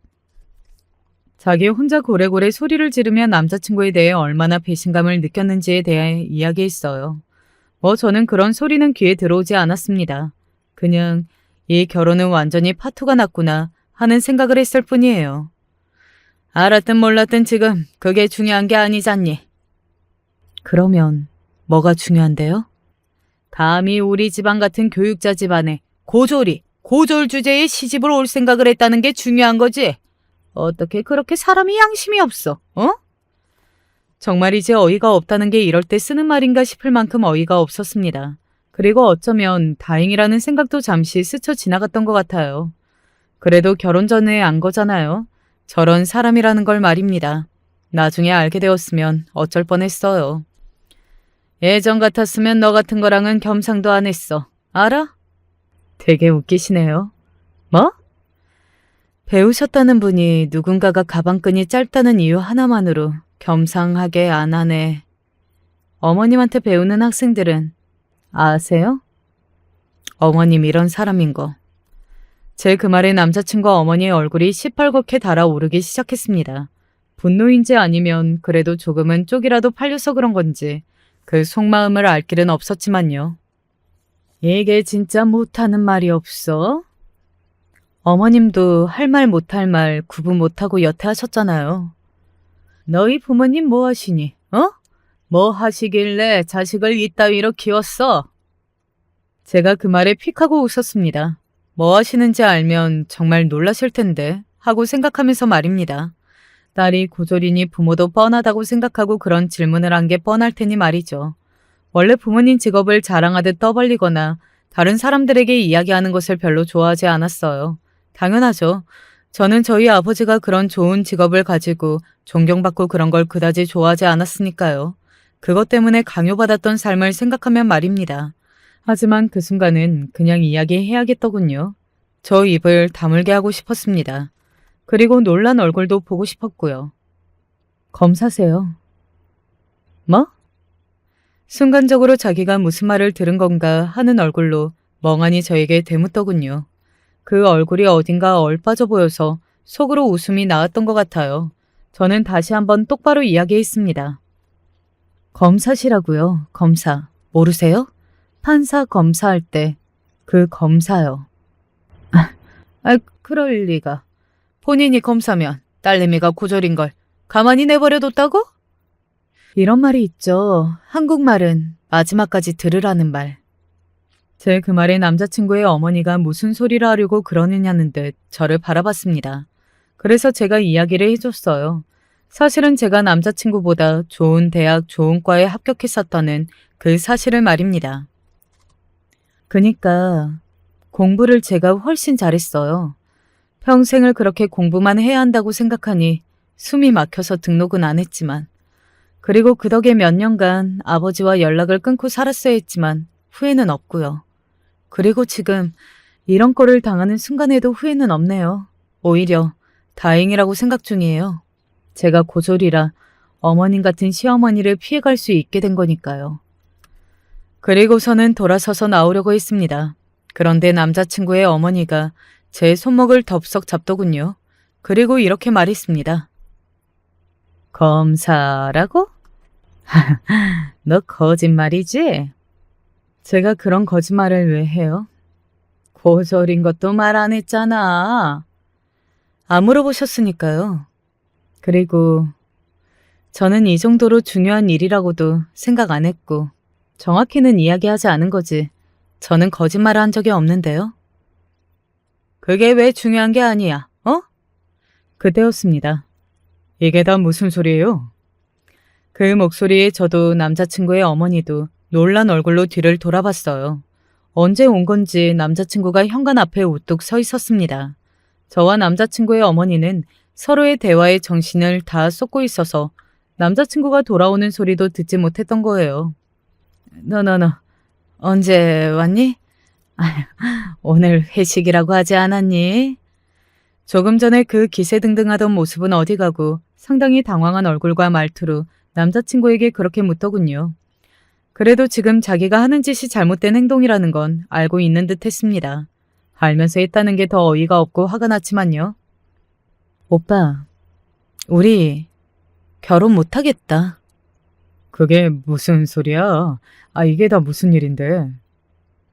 Speaker 1: 자기 혼자 고래고래 소리를 지르며 남자친구에 대해 얼마나 배신감을 느꼈는지에 대해 이야기했어요. 저는 그런 소리는 귀에 들어오지 않았습니다. 그냥 이 결혼은 완전히 파토가 났구나 하는 생각을 했을 뿐이에요. 알았든 몰랐든 지금 그게 중요한 게 아니잖니. 그러면 뭐가 중요한데요? 감히 우리 집안 같은 교육자 집안에 고졸 주제에 시집을 올 생각을 했다는 게 중요한 거지. 어떻게 그렇게 사람이 양심이 없어, 어? 정말 이제 어이가 없다는 게 이럴 때 쓰는 말인가 싶을 만큼 어이가 없었습니다. 그리고 어쩌면 다행이라는 생각도 잠시 스쳐 지나갔던 것 같아요. 그래도 결혼 전에 안 거잖아요. 저런 사람이라는 걸 말입니다. 나중에 알게 되었으면 어쩔 뻔했어요. 예전 같았으면 너 같은 거랑은 겸상도 안 했어. 알아? 되게 웃기시네요. 뭐? 배우셨다는 분이 누군가가 가방끈이 짧다는 이유 하나만으로 겸상하게 안 하네. 어머님한테 배우는 학생들은 아세요? 어머님 이런 사람인 거. 제 그 말에 남자친구 어머니의 얼굴이 시뻘겋게 달아오르기 시작했습니다. 분노인지 아니면 그래도 조금은 쪽이라도 팔려서 그런 건지 그 속마음을 알 길은 없었지만요. 이게 진짜 못하는 말이 없어? 어머님도 할 말 못할 말 구분 못하고 여태 하셨잖아요. 너희 부모님 뭐 하시니? 어? 뭐 하시길래 자식을 이따위로 키웠어? 제가 그 말에 픽 하고 웃었습니다. 뭐 하시는지 알면 정말 놀라실 텐데 하고 생각하면서 말입니다. 딸이 고졸이니 부모도 뻔하다고 생각하고 그런 질문을 한 게 뻔할 테니 말이죠. 원래 부모님 직업을 자랑하듯 떠벌리거나 다른 사람들에게 이야기하는 것을 별로 좋아하지 않았어요. 당연하죠. 저는 저희 아버지가 그런 좋은 직업을 가지고 존경받고 그런 걸 그다지 좋아하지 않았으니까요. 그것 때문에 강요받았던 삶을 생각하면 말입니다. 하지만 그 순간은 그냥 이야기해야겠더군요. 저 입을 다물게 하고 싶었습니다. 그리고 놀란 얼굴도 보고 싶었고요. 검사세요. 뭐? 순간적으로 자기가 무슨 말을 들은 건가 하는 얼굴로 멍하니 저에게 대묻더군요. 그 얼굴이 어딘가 얼빠져 보여서 속으로 웃음이 나왔던 것 같아요. 저는 다시 한번 똑바로 이야기했습니다. 검사시라고요. 검사. 모르세요? 판사 검사할 때 그 검사요. 그럴 리가. 본인이 검사면 딸내미가 고졸인 걸 가만히 내버려뒀다고? 이런 말이 있죠. 한국말은 마지막까지 들으라는 말. 제 그 말에 남자친구의 어머니가 무슨 소리를 하려고 그러느냐는 듯 저를 바라봤습니다. 그래서 제가 이야기를 해줬어요. 사실은 제가 남자친구보다 좋은 대학, 좋은 과에 합격했었다는 그 사실을 말입니다. 그니까 공부를 제가 훨씬 잘했어요. 평생을 그렇게 공부만 해야 한다고 생각하니 숨이 막혀서 등록은 안 했지만, 그리고 그 덕에 몇 년간 아버지와 연락을 끊고 살았어야 했지만 후회는 없고요. 그리고 지금 이런 꼴을 당하는 순간에도 후회는 없네요. 오히려 다행이라고 생각 중이에요. 제가 고졸이라 어머님 같은 시어머니를 피해갈 수 있게 된 거니까요. 그리고서는 돌아서서 나오려고 했습니다. 그런데 남자친구의 어머니가 제 손목을 덥석 잡더군요. 그리고 이렇게 말했습니다. 검사라고? 너 거짓말이지? 제가 그런 거짓말을 왜 해요? 고졸인 것도 말 안 했잖아. 안 물어보셨으니까요. 그리고 저는 이 정도로 중요한 일이라고도 생각 안 했고 정확히는 이야기하지 않은 거지. 저는 거짓말을 한 적이 없는데요. 그게 왜 중요한 게 아니야, 어? 그때였습니다. 이게 다 무슨 소리예요? 그 목소리에 저도 남자친구의 어머니도 놀란 얼굴로 뒤를 돌아봤어요. 언제 온 건지 남자친구가 현관 앞에 우뚝 서 있었습니다. 저와 남자친구의 어머니는 서로의 대화에 정신을 다 쏟고 있어서 남자친구가 돌아오는 소리도 듣지 못했던 거예요. 너, 언제 왔니? 오늘 회식이라고 하지 않았니? 조금 전에 그 기세등등하던 모습은 어디 가고 상당히 당황한 얼굴과 말투로 남자친구에게 그렇게 묻더군요. 그래도 지금 자기가 하는 짓이 잘못된 행동이라는 건 알고 있는 듯 했습니다. 알면서 했다는 게 더 어이가 없고 화가 났지만요. 오빠, 우리 결혼 못하겠다. 그게 무슨 소리야? 이게 다 무슨 일인데?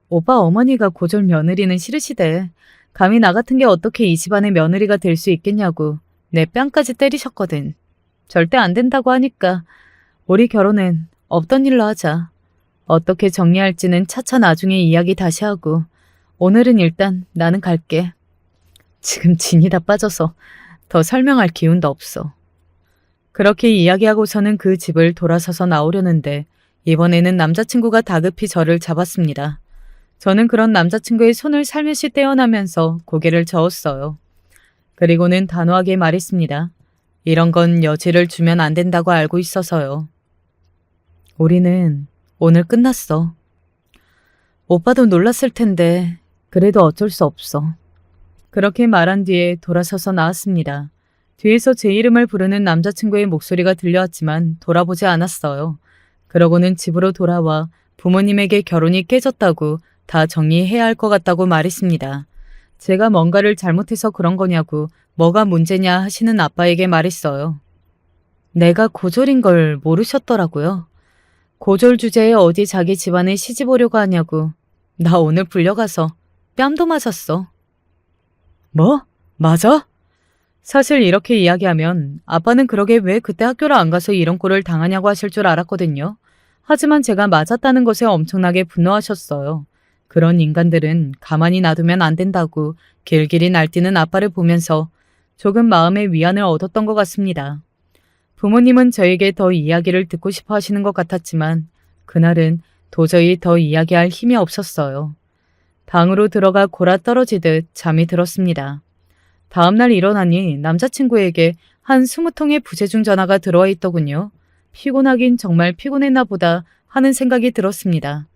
Speaker 1: 오빠 어머니가 고졸 며느리는 싫으시대. 감히 나 같은 게 어떻게 이 집안의 며느리가 될 수 있겠냐고 내 뺨까지 때리셨거든. 절대 안 된다고 하니까 우리 결혼은 없던 일로 하자. 어떻게 정리할지는 차차 나중에 이야기 다시 하고 오늘은 일단 나는 갈게. 지금 진이 다 빠져서 더 설명할 기운도 없어. 그렇게 이야기하고서는 그 집을 돌아서서 나오려는데 이번에는 남자친구가 다급히 저를 잡았습니다. 저는 그런 남자친구의 손을 살며시 떼어나면서 고개를 저었어요. 그리고는 단호하게 말했습니다. 이런 건 여지를 주면 안 된다고 알고 있어서요. 우리는 오늘 끝났어. 오빠도 놀랐을 텐데 그래도 어쩔 수 없어. 그렇게 말한 뒤에 돌아서서 나왔습니다. 뒤에서 제 이름을 부르는 남자친구의 목소리가 들려왔지만 돌아보지 않았어요. 그러고는 집으로 돌아와 부모님에게 결혼이 깨졌다고 다 정리해야 할 것 같다고 말했습니다. 제가 뭔가를 잘못해서 그런 거냐고 뭐가 문제냐 하시는 아빠에게 말했어요. 내가 고졸인 걸 모르셨더라고요. 고졸 주제에 어디 자기 집안에 시집 오려고 하냐고. 나 오늘 불려가서 뺨도 맞았어. 뭐? 맞아? 사실 이렇게 이야기하면 아빠는 그러게 왜 그때 학교를 안 가서 이런 꼴을 당하냐고 하실 줄 알았거든요. 하지만 제가 맞았다는 것에 엄청나게 분노하셨어요. 그런 인간들은 가만히 놔두면 안 된다고 길길이 날뛰는 아빠를 보면서 조금 마음의 위안을 얻었던 것 같습니다. 부모님은 저에게 더 이야기를 듣고 싶어 하시는 것 같았지만 그날은 도저히 더 이야기할 힘이 없었어요. 방으로 들어가 골아 떨어지듯 잠이 들었습니다. 다음날 일어나니 남자친구에게 한 20통의 부재중 전화가 들어와 있더군요. 피곤하긴 정말 피곤했나 보다 하는 생각이 들었습니다.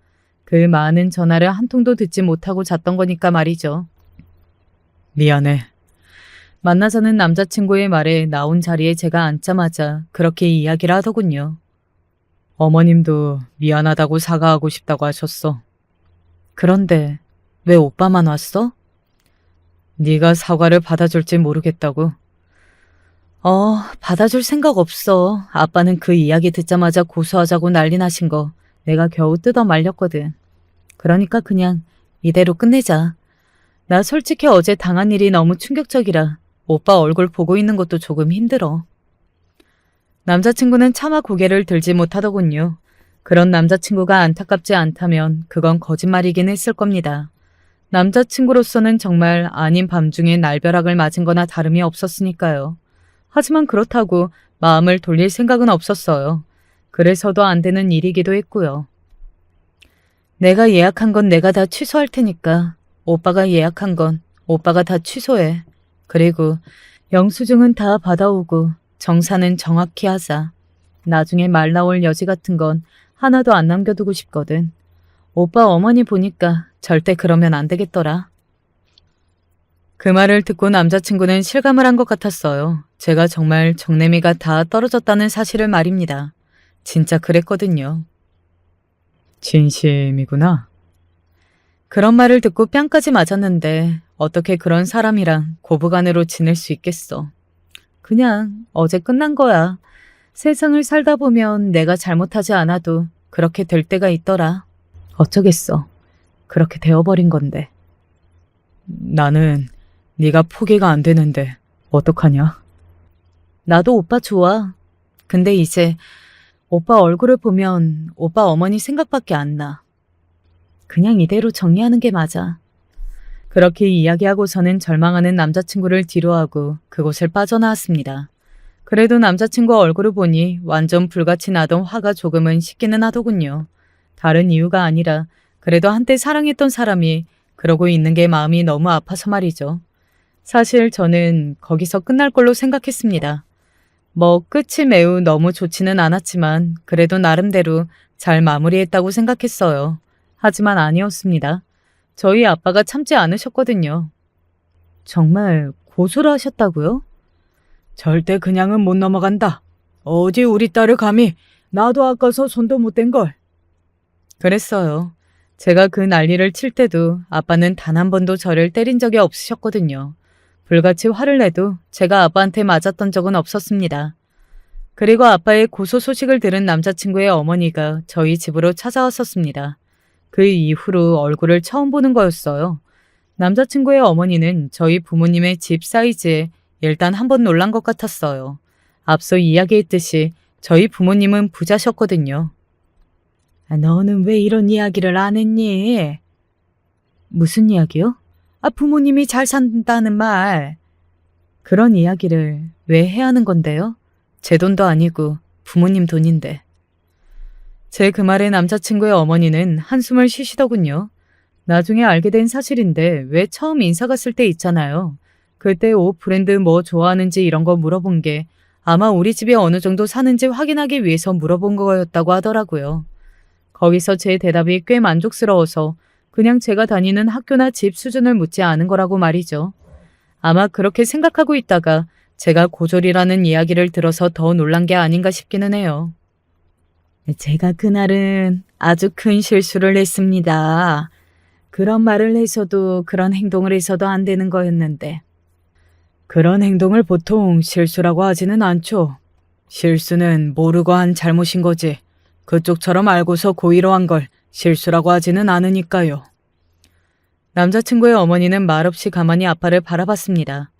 Speaker 1: 그 많은 전화를 한 통도 듣지 못하고 잤던 거니까 말이죠. 미안해. 만나자는 남자친구의 말에 나온 자리에 제가 앉자마자 그렇게 이야기를 하더군요. 어머님도 미안하다고 사과하고 싶다고 하셨어. 그런데 왜 오빠만 왔어? 네가 사과를 받아줄지 모르겠다고. 받아줄 생각 없어. 아빠는 그 이야기 듣자마자 고소하자고 난리 나신 거 내가 겨우 뜯어 말렸거든. 그러니까 그냥 이대로 끝내자. 나 솔직히 어제 당한 일이 너무 충격적이라 오빠 얼굴 보고 있는 것도 조금 힘들어. 남자친구는 차마 고개를 들지 못하더군요. 그런 남자친구가 안타깝지 않다면 그건 거짓말이긴 했을 겁니다. 남자친구로서는 정말 아닌 밤중에 날벼락을 맞은 거나 다름이 없었으니까요. 하지만 그렇다고 마음을 돌릴 생각은 없었어요. 그래서도 안 되는 일이기도 했고요. 내가 예약한 건 내가 다 취소할 테니까 오빠가 예약한 건 오빠가 다 취소해. 그리고 영수증은 다 받아오고 정산은 정확히 하자. 나중에 말 나올 여지 같은 건 하나도 안 남겨두고 싶거든. 오빠 어머니 보니까 절대 그러면 안 되겠더라. 그 말을 듣고 남자친구는 실감을 한 것 같았어요. 제가 정말 정내미가 다 떨어졌다는 사실을 말입니다. 진짜 그랬거든요. 진심이구나. 그런 말을 듣고 뺨까지 맞았는데 어떻게 그런 사람이랑 고부간으로 지낼 수 있겠어. 그냥 어제 끝난 거야. 세상을 살다 보면 내가 잘못하지 않아도 그렇게 될 때가 있더라. 어쩌겠어. 그렇게 되어버린 건데. 나는 네가 포기가 안 되는데 어떡하냐? 나도 오빠 좋아. 근데 이제 오빠 얼굴을 보면 오빠 어머니 생각밖에 안 나. 그냥 이대로 정리하는 게 맞아. 그렇게 이야기하고서는 절망하는 남자친구를 뒤로하고 그곳을 빠져나왔습니다. 그래도 남자친구 얼굴을 보니 완전 불같이 나던 화가 조금은 식기는 하더군요. 다른 이유가 아니라 그래도 한때 사랑했던 사람이 그러고 있는 게 마음이 너무 아파서 말이죠. 사실 저는 거기서 끝날 걸로 생각했습니다. 끝이 매우 너무 좋지는 않았지만 그래도 나름대로 잘 마무리했다고 생각했어요. 하지만 아니었습니다. 저희 아빠가 참지 않으셨거든요. 정말 고소를 하셨다고요? 절대 그냥은 못 넘어간다. 어디 우리 딸을 감히 나도 아까서 손도 못 댄 걸. 그랬어요. 제가 그 난리를 칠 때도 아빠는 단 한 번도 저를 때린 적이 없으셨거든요. 불같이 화를 내도 제가 아빠한테 맞았던 적은 없었습니다. 그리고 아빠의 고소 소식을 들은 남자친구의 어머니가 저희 집으로 찾아왔었습니다. 그 이후로 얼굴을 처음 보는 거였어요. 남자친구의 어머니는 저희 부모님의 집 사이즈에 일단 한번 놀란 것 같았어요. 앞서 이야기했듯이 저희 부모님은 부자셨거든요. 너는 왜 이런 이야기를 안 했니? 무슨 이야기요? 부모님이 잘 산다는 말. 그런 이야기를 왜 해야 하는 건데요? 제 돈도 아니고 부모님 돈인데. 제 그 말에 남자친구의 어머니는 한숨을 쉬시더군요. 나중에 알게 된 사실인데 왜 처음 인사 갔을 때 있잖아요. 그때 옷 브랜드 뭐 좋아하는지 이런 거 물어본 게 아마 우리 집이 어느 정도 사는지 확인하기 위해서 물어본 거였다고 하더라고요. 거기서 제 대답이 꽤 만족스러워서 그냥 제가 다니는 학교나 집 수준을 묻지 않은 거라고 말이죠. 아마 그렇게 생각하고 있다가 제가 고졸이라는 이야기를 들어서 더 놀란 게 아닌가 싶기는 해요. 제가 그날은 아주 큰 실수를 했습니다. 그런 말을 해서도 그런 행동을 해서도 안 되는 거였는데. 그런 행동을 보통 실수라고 하지는 않죠. 실수는 모르고 한 잘못인 거지. 그쪽처럼 알고서 고의로 한 걸 실수라고 하지는 않으니까요. 남자친구의 어머니는 말없이 가만히 아빠를 바라봤습니다.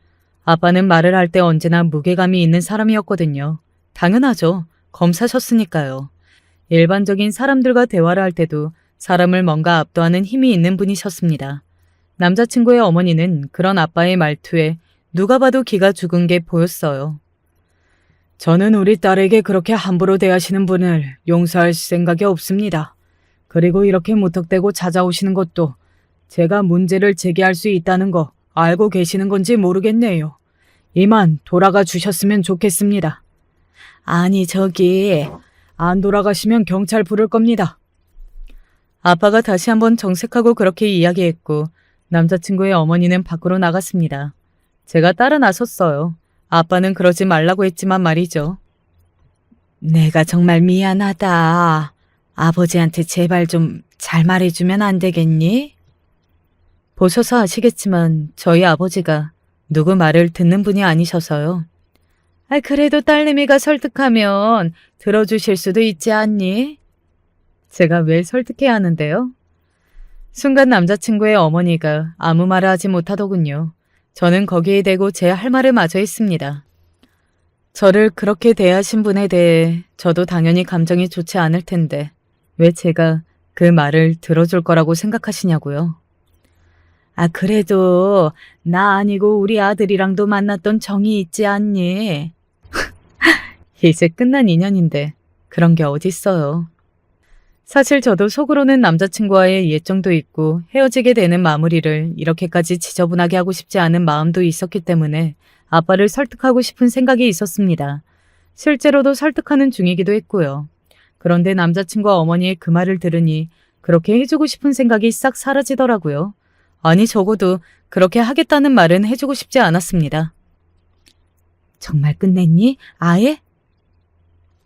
Speaker 1: 아빠는 말을 할 때 언제나 무게감이 있는 사람이었거든요. 당연하죠. 검사셨으니까요. 일반적인 사람들과 대화를 할 때도 사람을 뭔가 압도하는 힘이 있는 분이셨습니다. 남자친구의 어머니는 그런 아빠의 말투에 누가 봐도 기가 죽은 게 보였어요. 저는 우리 딸에게 그렇게 함부로 대하시는 분을 용서할 생각이 없습니다. 그리고 이렇게 무턱대고 찾아오시는 것도 제가 문제를 제기할 수 있다는 거 알고 계시는 건지 모르겠네요. 이만 돌아가 주셨으면 좋겠습니다. 아니 저기 안 돌아가시면 경찰 부를 겁니다. 아빠가 다시 한번 정색하고 그렇게 이야기했고 남자친구의 어머니는 밖으로 나갔습니다. 제가 따라 나섰어요. 아빠는 그러지 말라고 했지만 말이죠. 내가 정말 미안하다. 아버지한테 제발 좀 잘 말해주면 안 되겠니? 보셔서 아시겠지만 저희 아버지가 누구 말을 듣는 분이 아니셔서요. 그래도 딸내미가 설득하면 들어주실 수도 있지 않니? 제가 왜 설득해야 하는데요? 순간 남자친구의 어머니가 아무 말을 하지 못하더군요. 저는 거기에 대고 제 할 말을 마저 했습니다. 저를 그렇게 대하신 분에 대해 저도 당연히 감정이 좋지 않을 텐데 왜 제가 그 말을 들어줄 거라고 생각하시냐고요. 그래도 나 아니고 우리 아들이랑도 만났던 정이 있지 않니? 이제 끝난 인연인데 그런 게 어딨어요. 사실 저도 속으로는 남자친구와의 예정도 있고 헤어지게 되는 마무리를 이렇게까지 지저분하게 하고 싶지 않은 마음도 있었기 때문에 아빠를 설득하고 싶은 생각이 있었습니다. 실제로도 설득하는 중이기도 했고요. 그런데 남자친구와 어머니의 그 말을 들으니 그렇게 해주고 싶은 생각이 싹 사라지더라고요. 아니 적어도 그렇게 하겠다는 말은 해주고 싶지 않았습니다. 정말 끝냈니? 아예?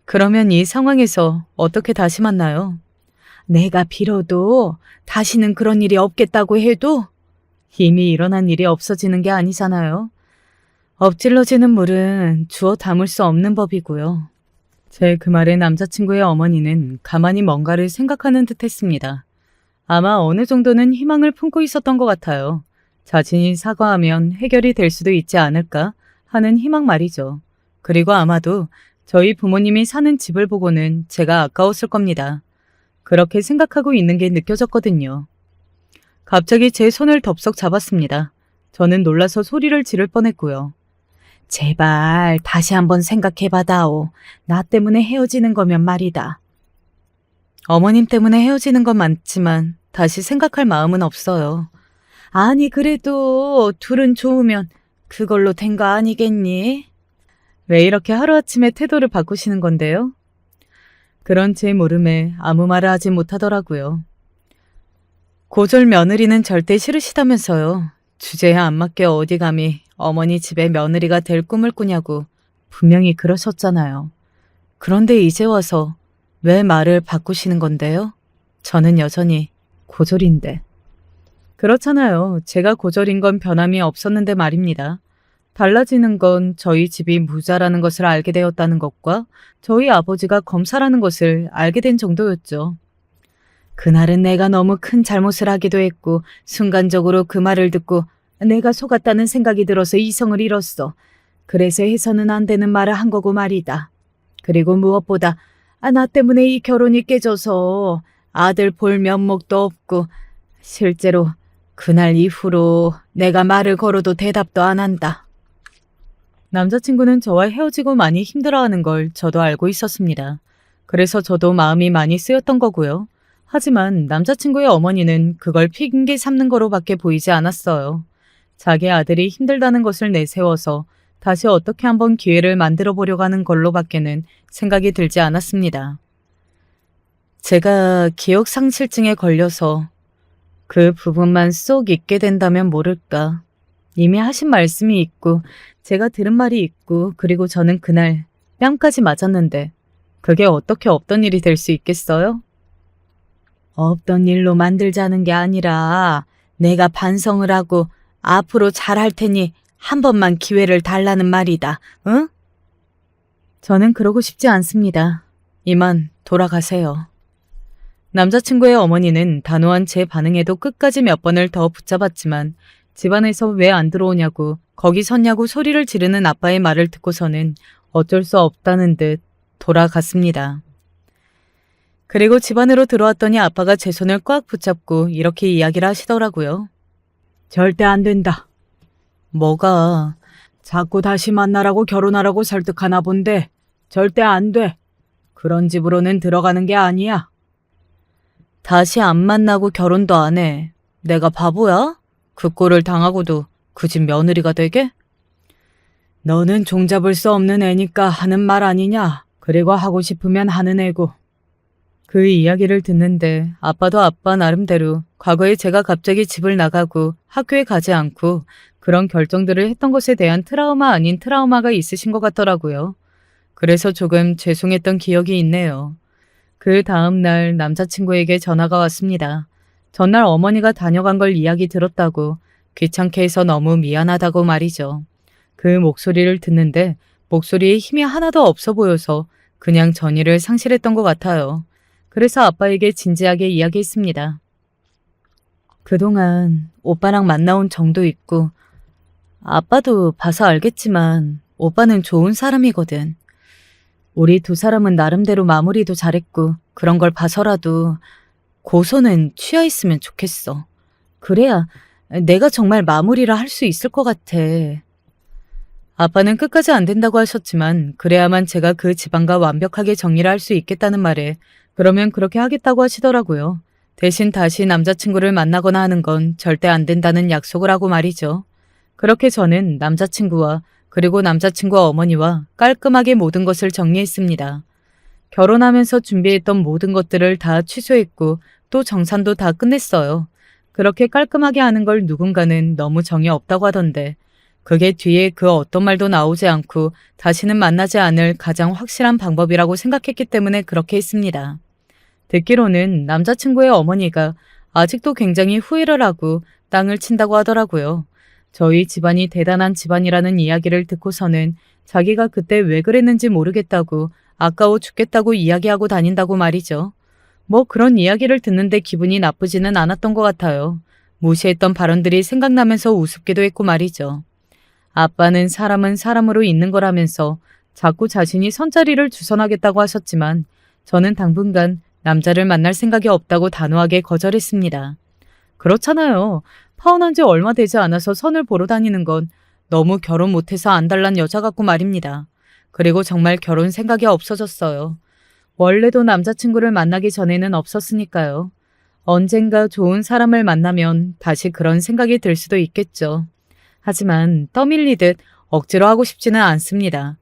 Speaker 1: 그러면 이 상황에서 어떻게 다시 만나요? 내가 빌어도 다시는 그런 일이 없겠다고 해도 이미 일어난 일이 없어지는 게 아니잖아요. 엎질러지는 물은 주워 담을 수 없는 법이고요. 제 그 말에 남자친구의 어머니는 가만히 뭔가를 생각하는 듯 했습니다. 아마 어느 정도는 희망을 품고 있었던 것 같아요. 자신이 사과하면 해결이 될 수도 있지 않을까 하는 희망 말이죠. 그리고 아마도 저희 부모님이 사는 집을 보고는 제가 아까웠을 겁니다. 그렇게 생각하고 있는 게 느껴졌거든요. 갑자기 제 손을 덥석 잡았습니다. 저는 놀라서 소리를 지를 뻔했고요. 제발 다시 한번 생각해봐다오. 나 때문에 헤어지는 거면 말이다. 어머님 때문에 헤어지는 건 많지만 다시 생각할 마음은 없어요. 아니 그래도 둘은 좋으면 그걸로 된 거 아니겠니? 왜 이렇게 하루아침에 태도를 바꾸시는 건데요? 그런 제 물음에 아무 말을 하지 못하더라고요. 고졸 며느리는 절대 싫으시다면서요. 주제에 안 맞게 어디 감히 어머니 집에 며느리가 될 꿈을 꾸냐고 분명히 그러셨잖아요. 그런데 이제 와서 왜 말을 바꾸시는 건데요? 저는 여전히 고졸인데. 그렇잖아요. 제가 고졸인 건 변함이 없었는데 말입니다. 달라지는 건 저희 집이 무자라는 것을 알게 되었다는 것과 저희 아버지가 검사라는 것을 알게 된 정도였죠. 그날은 내가 너무 큰 잘못을 하기도 했고 순간적으로 그 말을 듣고 내가 속았다는 생각이 들어서 이성을 잃었어. 그래서 해서는 안 되는 말을 한 거고 말이다. 그리고 무엇보다 나 때문에 이 결혼이 깨져서 아들 볼 면목도 없고 실제로 그날 이후로 내가 말을 걸어도 대답도 안 한다. 남자친구는 저와 헤어지고 많이 힘들어하는 걸 저도 알고 있었습니다. 그래서 저도 마음이 많이 쓰였던 거고요. 하지만 남자친구의 어머니는 그걸 핑계 삼는 거로밖에 보이지 않았어요. 자기 아들이 힘들다는 것을 내세워서 다시 어떻게 한번 기회를 만들어 보려고 하는 걸로밖에는 생각이 들지 않았습니다. 제가 기억상실증에 걸려서 그 부분만 쏙 잊게 된다면 모를까. 이미 하신 말씀이 있고 제가 들은 말이 있고 그리고 저는 그날 뺨까지 맞았는데 그게 어떻게 없던 일이 될 수 있겠어요? 없던 일로 만들자는 게 아니라 내가 반성을 하고 앞으로 잘할 테니 한 번만 기회를 달라는 말이다. 응? 저는 그러고 싶지 않습니다. 이만 돌아가세요. 남자친구의 어머니는 단호한 제 반응에도 끝까지 몇 번을 더 붙잡았지만 집안에서 왜 안 들어오냐고 거기 섰냐고 소리를 지르는 아빠의 말을 듣고서는 어쩔 수 없다는 듯 돌아갔습니다. 그리고 집 안으로 들어왔더니 아빠가 제 손을 꽉 붙잡고 이렇게 이야기를 하시더라고요. 절대 안 된다. 뭐가? 자꾸 다시 만나라고 결혼하라고 설득하나 본데 절대 안 돼. 그런 집으로는 들어가는 게 아니야. 다시 안 만나고 결혼도 안 해. 내가 바보야? 그 꼴을 당하고도 그 집 며느리가 되게? 너는 종잡을 수 없는 애니까 하는 말 아니냐. 그리고 하고 싶으면 하는 애고. 그 이야기를 듣는데 아빠도 아빠 나름대로 과거에 제가 갑자기 집을 나가고 학교에 가지 않고 그런 결정들을 했던 것에 대한 트라우마 아닌 트라우마가 있으신 것 같더라고요. 그래서 조금 죄송했던 기억이 있네요. 그 다음 날 남자친구에게 전화가 왔습니다. 전날 어머니가 다녀간 걸 이야기 들었다고 귀찮게 해서 너무 미안하다고 말이죠. 그 목소리를 듣는데 목소리에 힘이 하나도 없어 보여서 그냥 전의를 상실했던 것 같아요. 그래서 아빠에게 진지하게 이야기했습니다. 그동안 오빠랑 만나온 정도 있고 아빠도 봐서 알겠지만 오빠는 좋은 사람이거든. 우리 두 사람은 나름대로 마무리도 잘했고 그런 걸 봐서라도 고소는 취하 있으면 좋겠어. 그래야 내가 정말 마무리를 할 수 있을 것 같아. 아빠는 끝까지 안 된다고 하셨지만 그래야만 제가 그 집안과 완벽하게 정리를 할 수 있겠다는 말에 그러면 그렇게 하겠다고 하시더라고요. 대신 다시 남자친구를 만나거나 하는 건 절대 안 된다는 약속을 하고 말이죠. 그렇게 저는 남자친구와 그리고 남자친구 어머니와 깔끔하게 모든 것을 정리했습니다. 결혼하면서 준비했던 모든 것들을 다 취소했고 또 정산도 다 끝냈어요. 그렇게 깔끔하게 하는 걸 누군가는 너무 정이 없다고 하던데 그게 뒤에 그 어떤 말도 나오지 않고 다시는 만나지 않을 가장 확실한 방법이라고 생각했기 때문에 그렇게 했습니다. 듣기로는 남자친구의 어머니가 아직도 굉장히 후회를 하고 땅을 친다고 하더라고요. 저희 집안이 대단한 집안이라는 이야기를 듣고서는 자기가 그때 왜 그랬는지 모르겠다고 아까워 죽겠다고 이야기하고 다닌다고 말이죠. 뭐 그런 이야기를 듣는데 기분이 나쁘지는 않았던 것 같아요. 무시했던 발언들이 생각나면서 우습기도 했고 말이죠. 아빠는 사람은 사람으로 있는 거라면서 자꾸 자신이 선자리를 주선하겠다고 하셨지만 저는 당분간 남자를 만날 생각이 없다고 단호하게 거절했습니다. 그렇잖아요. 파혼한 지 얼마 되지 않아서 선을 보러 다니는 건 너무 결혼 못해서 안달난 여자 같고 말입니다. 그리고 정말 결혼 생각이 없어졌어요. 원래도 남자친구를 만나기 전에는 없었으니까요. 언젠가 좋은 사람을 만나면 다시 그런 생각이 들 수도 있겠죠. 하지만 떠밀리듯 억지로 하고 싶지는 않습니다.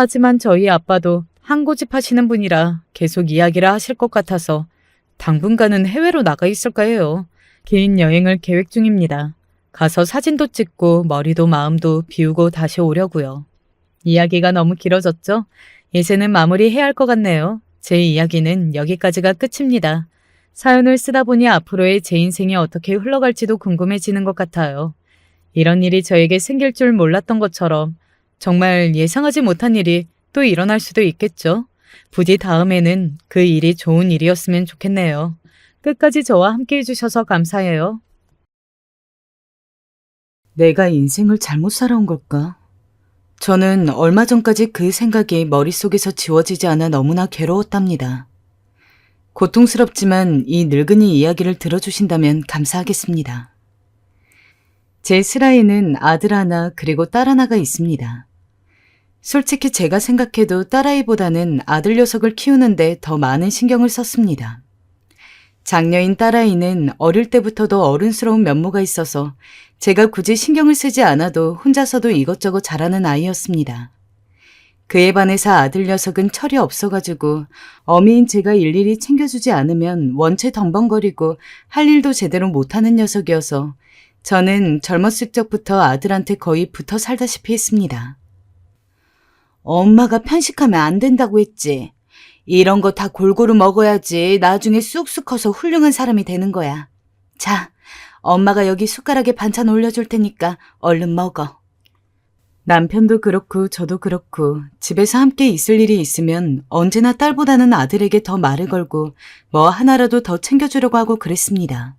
Speaker 1: 하지만 저희 아빠도 한 고집하시는 분이라 계속 이야기를 하실 것 같아서 당분간은 해외로 나가 있을까 해요. 개인 여행을 계획 중입니다. 가서 사진도 찍고 머리도 마음도 비우고 다시 오려고요. 이야기가 너무 길어졌죠? 이제는 마무리해야 할 것 같네요. 제 이야기는 여기까지가 끝입니다. 사연을 쓰다 보니 앞으로의 제 인생이 어떻게 흘러갈지도 궁금해지는 것 같아요. 이런 일이 저에게 생길 줄 몰랐던 것처럼 정말 예상하지 못한 일이 또 일어날 수도 있겠죠. 부디 다음에는 그 일이 좋은 일이었으면 좋겠네요. 끝까지 저와 함께 해주셔서 감사해요. 내가 인생을 잘못 살아온 걸까? 저는 얼마 전까지 그 생각이 머릿속에서 지워지지 않아 너무나 괴로웠답니다. 고통스럽지만 이 늙은이 이야기를 들어주신다면 감사하겠습니다. 제 슬하에는 아들 하나 그리고 딸 하나가 있습니다. 솔직히 제가 생각해도 딸아이보다는 아들 녀석을 키우는데 더 많은 신경을 썼습니다. 장녀인 딸아이는 어릴 때부터도 어른스러운 면모가 있어서 제가 굳이 신경을 쓰지 않아도 혼자서도 이것저것 잘하는 아이였습니다. 그에 반해서 아들 녀석은 철이 없어가지고 어미인 제가 일일이 챙겨주지 않으면 원체 덩벙거리고 할 일도 제대로 못하는 녀석이어서 저는 젊었을 적부터 아들한테 거의 붙어 살다시피 했습니다. 엄마가 편식하면 안 된다고 했지. 이런 거 다 골고루 먹어야지 나중에 쑥쑥 커서 훌륭한 사람이 되는 거야. 자, 엄마가 여기 숟가락에 반찬 올려줄 테니까 얼른 먹어. 남편도 그렇고 저도 그렇고 집에서 함께 있을 일이 있으면 언제나 딸보다는 아들에게 더 말을 걸고 뭐 하나라도 더 챙겨주려고 하고 그랬습니다.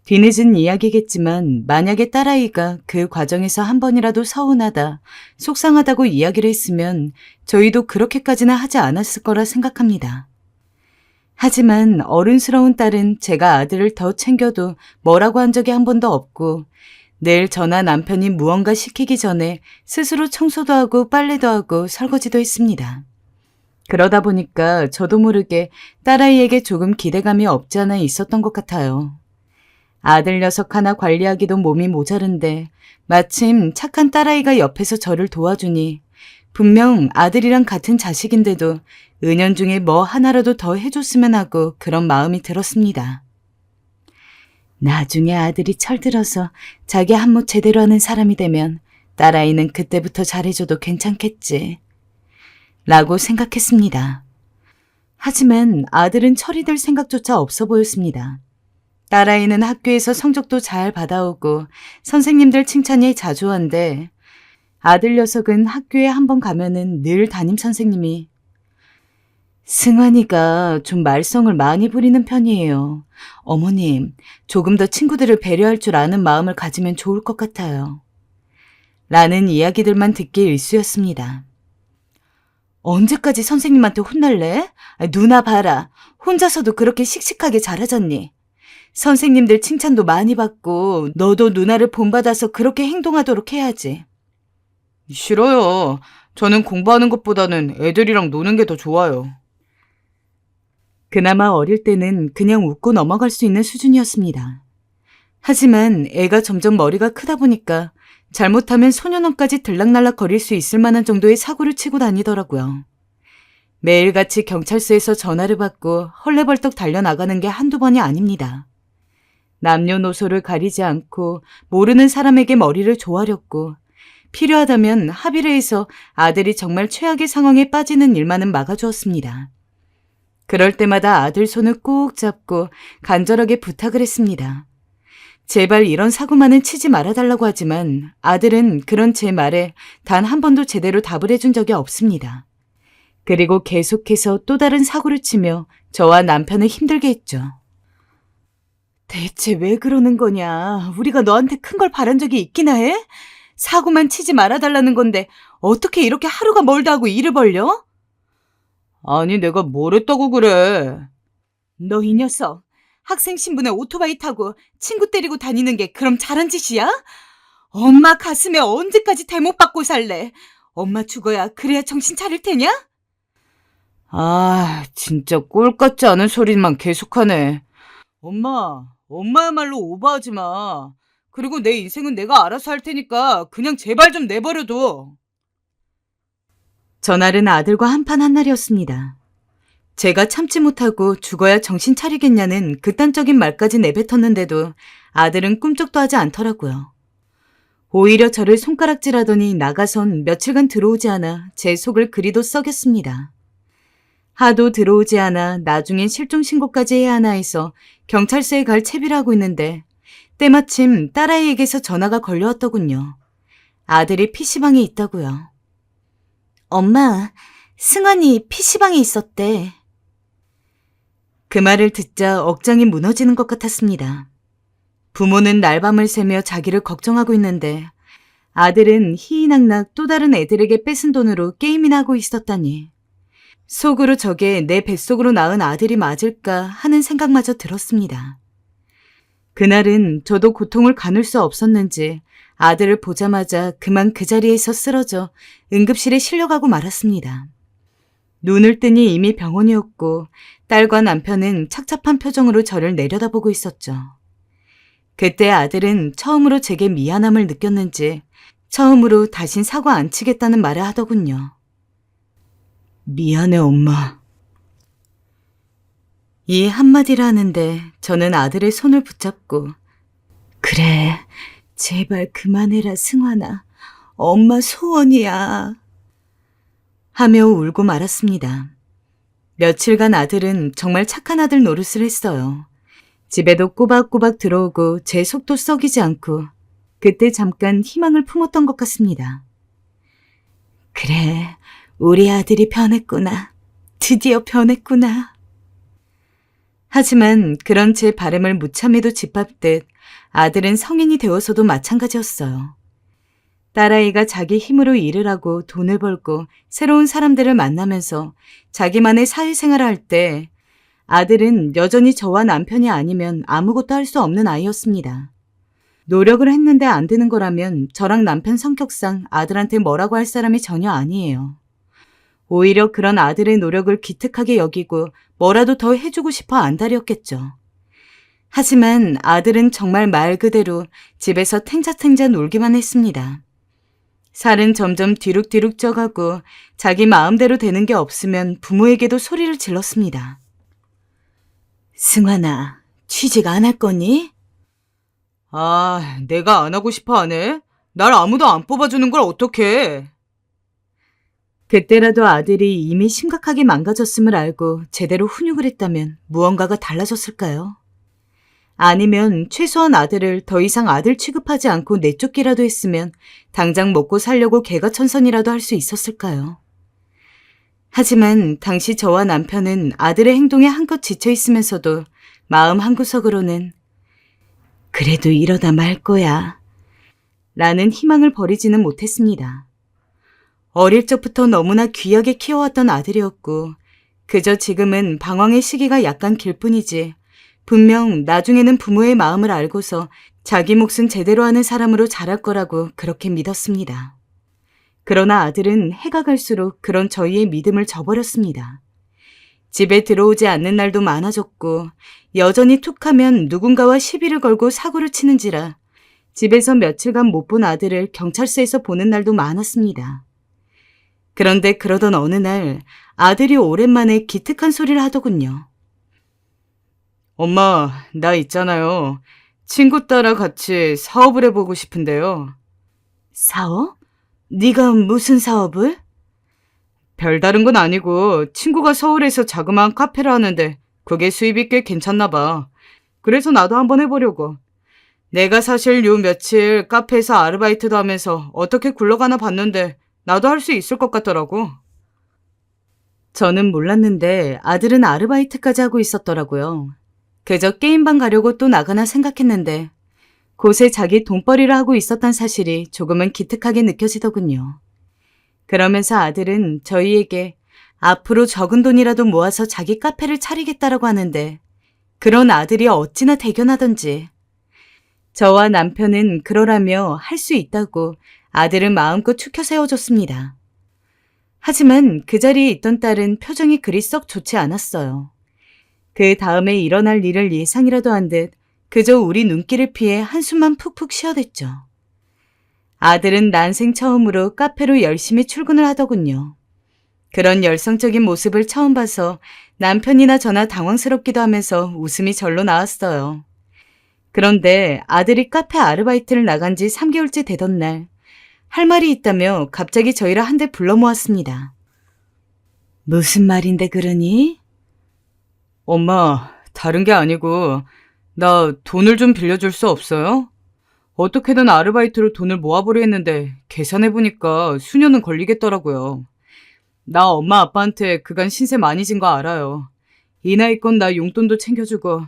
Speaker 1: 뒤늦은 이야기겠지만 만약에 딸아이가 그 과정에서 한 번이라도 서운하다, 속상하다고 이야기를 했으면 저희도 그렇게까지는 하지 않았을 거라 생각합니다. 하지만 어른스러운 딸은 제가 아들을 더 챙겨도 뭐라고 한 적이 한 번도 없고 늘 저나 남편이 무언가 시키기 전에 스스로 청소도 하고 빨래도 하고 설거지도 했습니다. 그러다 보니까 저도 모르게 딸아이에게 조금 기대감이 없지 않아 있었던 것 같아요. 아들 녀석 하나 관리하기도 몸이 모자른데 마침 착한 딸아이가 옆에서 저를 도와주니 분명 아들이랑 같은 자식인데도 은연중에 뭐 하나라도 더 해줬으면 하고 그런 마음이 들었습니다. 나중에 아들이 철들어서 자기 한몫 제대로 하는 사람이 되면 딸아이는 그때부터 잘해줘도 괜찮겠지. 라고 생각했습니다. 하지만 아들은 철이 들 생각조차 없어 보였습니다. 딸아이는 학교에서 성적도 잘 받아오고 선생님들 칭찬이 자주 한데 아들 녀석은 학교에 한번 가면은 늘 담임 선생님이 승환이가 좀 말썽을 많이 부리는 편이에요. 어머님, 조금 더 친구들을 배려할 줄 아는 마음을 가지면 좋을 것 같아요. 라는 이야기들만 듣기 일쑤였습니다. 언제까지 선생님한테 혼날래? 누나 봐라. 혼자서도 그렇게 씩씩하게 잘하잖니. 선생님들 칭찬도 많이 받고 너도 누나를 본받아서 그렇게 행동하도록 해야지. 싫어요. 저는 공부하는 것보다는 애들이랑 노는 게 더 좋아요. 그나마 어릴 때는 그냥 웃고 넘어갈 수 있는 수준이었습니다. 하지만 애가 점점 머리가 크다 보니까 잘못하면 소년원까지 들락날락 거릴 수 있을 만한 정도의 사고를 치고 다니더라고요. 매일같이 경찰서에서 전화를 받고 헐레벌떡 달려나가는 게 한두 번이 아닙니다. 남녀노소를 가리지 않고 모르는 사람에게 머리를 조아렸고 필요하다면 합의를 해서 아들이 정말 최악의 상황에 빠지는 일만은 막아주었습니다. 그럴 때마다 아들 손을 꼭 잡고 간절하게 부탁을 했습니다. 제발 이런 사고만은 치지 말아달라고 하지만 아들은 그런 제 말에 단 한 번도 제대로 답을 해준 적이 없습니다. 그리고 계속해서 또 다른 사고를 치며 저와 남편을 힘들게 했죠. 대체 왜 그러는 거냐? 우리가 너한테 큰 걸 바란 적이 있기나 해? 사고만 치지 말아달라는 건데 어떻게 이렇게 하루가 멀다 하고 일을 벌려? 아니 내가 뭘 했다고 그래? 너 이 녀석 학생 신분에 오토바이 타고 친구 때리고 다니는 게 그럼 잘한 짓이야? 엄마 가슴에 언제까지 대못 받고 살래? 엄마 죽어야 그래야 정신 차릴 테냐? 아 진짜 꼴 같지 않은 소리만 계속하네. 엄마야말로 오버하지 마. 그리고 내 인생은 내가 알아서 할 테니까 그냥 제발 좀 내버려둬. 전날은 아들과 한판 한날이었습니다. 제가 참지 못하고 죽어야 정신 차리겠냐는 극단적인 말까지 내뱉었는데도 아들은 꿈쩍도 하지 않더라고요. 오히려 저를 손가락질하더니 나가선 며칠간 들어오지 않아 제 속을 그리도 썩였습니다. 하도 들어오지 않아 나중엔 실종 신고까지 해야 하나 해서 경찰서에 갈 채비를 하고 있는데 때마침 딸아이에게서 전화가 걸려왔더군요. 아들이 PC방에 있다고요. 엄마, 승환이 PC방에 있었대. 그 말을 듣자 억장이 무너지는 것 같았습니다. 부모는 날밤을 새며 자기를 걱정하고 있는데 아들은 희희낙낙 또 다른 애들에게 뺏은 돈으로 게임이나 하고 있었다니. 속으로 저게 내 뱃속으로 낳은 아들이 맞을까 하는 생각마저 들었습니다. 그날은 저도 고통을 가눌 수 없었는지 아들을 보자마자 그만 그 자리에서 쓰러져 응급실에 실려가고 말았습니다. 눈을 뜨니 이미 병원이었고 딸과 남편은 착잡한 표정으로 저를 내려다보고 있었죠. 그때 아들은 처음으로 제게 미안함을 느꼈는지 처음으로 다신 사과 안 치겠다는 말을 하더군요. 미안해, 엄마. 이 한마디를 하는데 저는 아들의 손을 붙잡고 그래, 제발 그만해라, 승환아. 엄마 소원이야. 하며 울고 말았습니다. 며칠간 아들은 정말 착한 아들 노릇을 했어요. 집에도 꼬박꼬박 들어오고 제 속도 썩이지 않고 그때 잠깐 희망을 품었던 것 같습니다. 그래, 우리 아들이 변했구나. 드디어 변했구나. 하지만 그런 제 바람을 무참히도 짓밟듯 아들은 성인이 되어서도 마찬가지였어요. 딸아이가 자기 힘으로 일을 하고 돈을 벌고 새로운 사람들을 만나면서 자기만의 사회생활을 할 때 아들은 여전히 저와 남편이 아니면 아무것도 할 수 없는 아이였습니다. 노력을 했는데 안 되는 거라면 저랑 남편 성격상 아들한테 뭐라고 할 사람이 전혀 아니에요. 오히려 그런 아들의 노력을 기특하게 여기고 뭐라도 더 해주고 싶어 안달이었겠죠. 하지만 아들은 정말 말 그대로 집에서 탱자탱자 놀기만 했습니다. 살은 점점 뒤룩뒤룩 쪄가고 자기 마음대로 되는 게 없으면 부모에게도 소리를 질렀습니다. 승환아, 취직 안 할 거니? 아, 내가 안 하고 싶어 하네? 날 아무도 안 뽑아주는 걸 어떡해? 그때라도 아들이 이미 심각하게 망가졌음을 알고 제대로 훈육을 했다면 무언가가 달라졌을까요? 아니면 최소한 아들을 더 이상 아들 취급하지 않고 내쫓기라도 했으면 당장 먹고 살려고 개가천선이라도 할 수 있었을까요? 하지만 당시 저와 남편은 아들의 행동에 한껏 지쳐 있으면서도 마음 한구석으로는 그래도 이러다 말 거야 라는 희망을 버리지는 못했습니다. 어릴 적부터 너무나 귀하게 키워왔던 아들이었고 그저 지금은 방황의 시기가 약간 길 뿐이지 분명 나중에는 부모의 마음을 알고서 자기 몫은 제대로 하는 사람으로 자랄 거라고 그렇게 믿었습니다. 그러나 아들은 해가 갈수록 그런 저희의 믿음을 저버렸습니다. 집에 들어오지 않는 날도 많아졌고 여전히 툭하면 누군가와 시비를 걸고 사고를 치는지라 집에서 며칠간 못 본 아들을 경찰서에서 보는 날도 많았습니다. 그런데 그러던 어느 날 아들이 오랜만에 기특한 소리를 하더군요. 엄마, 나 있잖아요. 친구 따라 같이 사업을 해보고 싶은데요. 사업? 네가 무슨 사업을? 별다른 건 아니고 친구가 서울에서 자그마한 카페를 하는데 그게 수입이 꽤 괜찮나 봐. 그래서 나도 한번 해보려고. 내가 사실 요 며칠 카페에서 아르바이트도 하면서 어떻게 굴러가나 봤는데 나도 할 수 있을 것 같더라고. 저는 몰랐는데 아들은 아르바이트까지 하고 있었더라고요. 그저 게임방 가려고 또 나가나 생각했는데 곳에 자기 돈벌이를 하고 있었단 사실이 조금은 기특하게 느껴지더군요. 그러면서 아들은 저희에게 앞으로 적은 돈이라도 모아서 자기 카페를 차리겠다라고 하는데 그런 아들이 어찌나 대견하던지. 저와 남편은 그러라며 할 수 있다고 아들을 마음껏 추켜 세워줬습니다. 하지만 그 자리에 있던 딸은 표정이 그리 썩 좋지 않았어요. 그 다음에 일어날 일을 예상이라도 한 듯 그저 우리 눈길을 피해 한숨만 푹푹 쉬어댔죠. 아들은 난생 처음으로 카페로 열심히 출근을 하더군요. 그런 열성적인 모습을 처음 봐서 남편이나 저나 당황스럽기도 하면서 웃음이 절로 나왔어요. 그런데 아들이 카페 아르바이트를 나간 지 3개월째 되던 날, 할 말이 있다며 갑자기 저희를 한 대 불러 모았습니다. 무슨 말인데 그러니? 엄마, 다른 게 아니고 나 돈을 좀 빌려줄 수 없어요? 어떻게든 아르바이트로 돈을 모아보려 했는데 계산해보니까 수년은 걸리겠더라고요. 나 엄마 아빠한테 그간 신세 많이 진 거 알아요. 이 나이껏 나 용돈도 챙겨주고.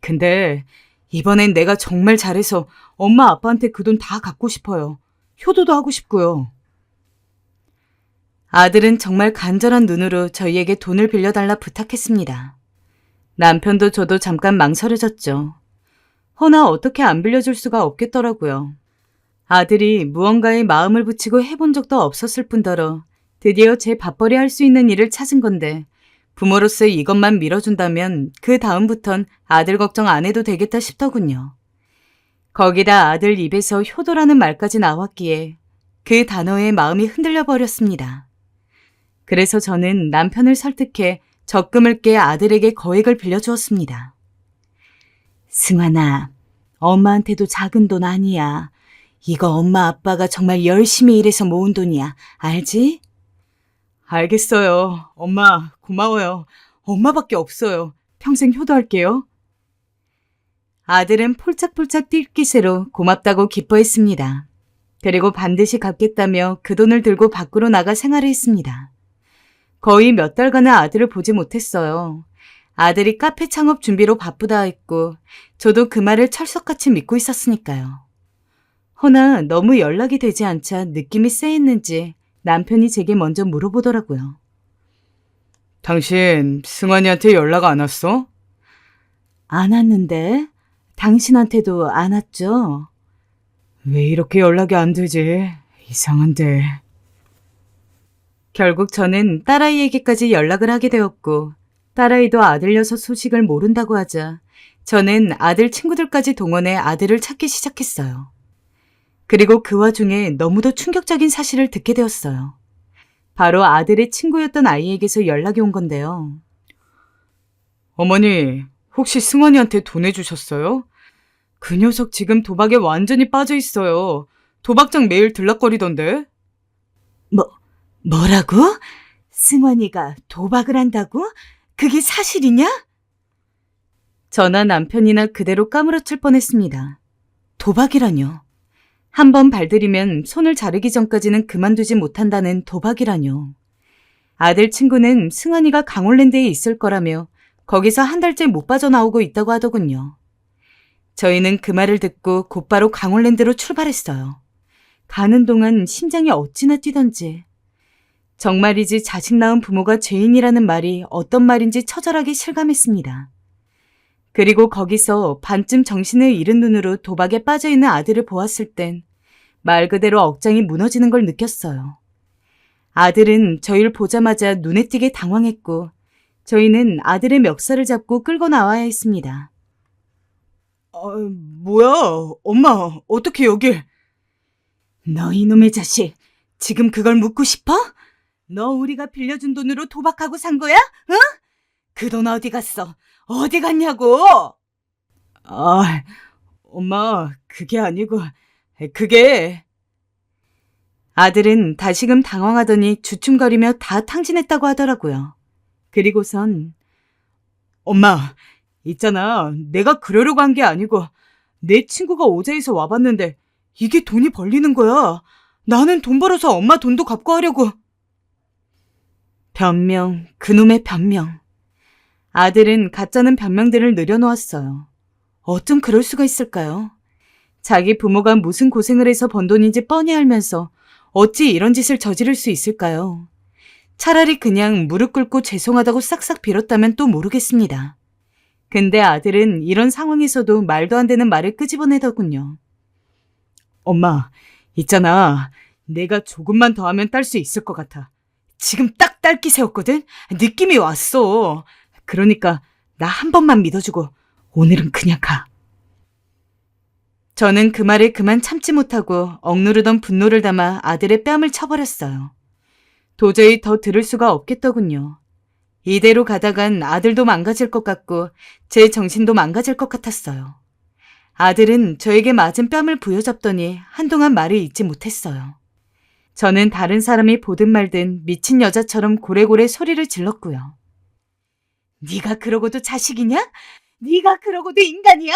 Speaker 1: 근데 이번엔 내가 정말 잘해서 엄마 아빠한테 그 돈 다 갚고 싶어요. 효도도 하고 싶고요. 아들은 정말 간절한 눈으로 저희에게 돈을 빌려달라 부탁했습니다. 남편도 저도 잠깐 망설여졌죠. 허나 어떻게 안 빌려줄 수가 없겠더라고요. 아들이 무언가에 마음을 붙이고 해본 적도 없었을 뿐더러 드디어 제 밥벌이 할 수 있는 일을 찾은 건데 부모로서 이것만 밀어준다면 그 다음부턴 아들 걱정 안 해도 되겠다 싶더군요. 거기다 아들 입에서 효도라는 말까지 나왔기에 그 단어에 마음이 흔들려 버렸습니다. 그래서 저는 남편을 설득해 적금을 깨 아들에게 거액을 빌려주었습니다. 승환아, 엄마한테도 작은 돈 아니야. 이거 엄마 아빠가 정말 열심히 일해서 모은 돈이야. 알지? 알겠어요. 엄마, 고마워요. 엄마밖에 없어요. 평생 효도할게요. 아들은 폴짝폴짝 뛸 기세로 고맙다고 기뻐했습니다. 그리고 반드시 갚겠다며 그 돈을 들고 밖으로 나가 생활을 했습니다. 거의 몇 달간은 아들을 보지 못했어요. 아들이 카페 창업 준비로 바쁘다 했고 저도 그 말을 철석같이 믿고 있었으니까요. 허나 너무 연락이 되지 않자 느낌이 쎄했는지 남편이 제게 먼저 물어보더라고요. 당신 승환이한테 연락 안 왔어? 안 왔는데 당신한테도 안 왔죠? 왜 이렇게 연락이 안 되지? 이상한데. 결국 저는 딸아이에게까지 연락을 하게 되었고 딸아이도 아들 녀석 소식을 모른다고 하자 저는 아들 친구들까지 동원해 아들을 찾기 시작했어요. 그리고 그 와중에 너무도 충격적인 사실을 듣게 되었어요. 바로 아들의 친구였던 아이에게서 연락이 온 건데요. 어머니, 혹시 승환이한테 돈 해주셨어요? 그 녀석 지금 도박에 완전히 빠져 있어요. 도박장 매일 들락거리던데. 뭐라고? 승환이가 도박을 한다고? 그게 사실이냐? 저나 남편이나 그대로 까무러칠 뻔했습니다. 도박이라뇨. 한번 발들이면 손을 자르기 전까지는 그만두지 못한다는 도박이라뇨. 아들 친구는 승환이가 강원랜드에 있을 거라며 거기서 한 달째 못 빠져나오고 있다고 하더군요. 저희는 그 말을 듣고 곧바로 강원랜드로 출발했어요. 가는 동안 심장이 어찌나 뛰던지. 정말이지 자식 낳은 부모가 죄인이라는 말이 어떤 말인지 처절하게 실감했습니다. 그리고 거기서 반쯤 정신을 잃은 눈으로 도박에 빠져있는 아들을 보았을 땐 말 그대로 억장이 무너지는 걸 느꼈어요. 아들은 저희를 보자마자 눈에 띄게 당황했고 저희는 아들의 멱살을 잡고 끌고 나와야 했습니다. 뭐야? 엄마, 어떻게 여길? 너 이놈의 자식, 지금 그걸 묻고 싶어? 너 우리가 빌려준 돈으로 도박하고 산 거야? 응? 그 돈 어디 갔어? 어디 갔냐고? 엄마, 그게 아니고, 그게... 아들은 다시금 당황하더니 주춤거리며 다 탕진했다고 하더라고요. 그리고선 엄마, 있잖아. 내가 그러려고 한 게 아니고 내 친구가 오자에서 와봤는데 이게 돈이 벌리는 거야. 나는 돈 벌어서 엄마 돈도 갚고 하려고. 변명, 그놈의 변명. 아들은 가짜는 변명들을 늘여놓았어요. 어쩜 그럴 수가 있을까요? 자기 부모가 무슨 고생을 해서 번 돈인지 뻔히 알면서 어찌 이런 짓을 저지를 수 있을까요? 차라리 그냥 무릎 꿇고 죄송하다고 싹싹 빌었다면 또 모르겠습니다. 근데 아들은 이런 상황에서도 말도 안 되는 말을 끄집어내더군요. 엄마, 있잖아. 내가 조금만 더 하면 딸 수 있을 것 같아. 지금 딱 딸기 세웠거든? 느낌이 왔어. 그러니까 나 한 번만 믿어주고 오늘은 그냥 가. 저는 그 말에 그만 참지 못하고 억누르던 분노를 담아 아들의 뺨을 쳐버렸어요. 도저히 더 들을 수가 없겠더군요. 이대로 가다간 아들도 망가질 것 같고 제 정신도 망가질 것 같았어요. 아들은 저에게 맞은 뺨을 부여잡더니 한동안 말을 잇지 못했어요. 저는 다른 사람이 보든 말든 미친 여자처럼 고래고래 소리를 질렀고요. 네가 그러고도 자식이냐? 네가 그러고도 인간이야?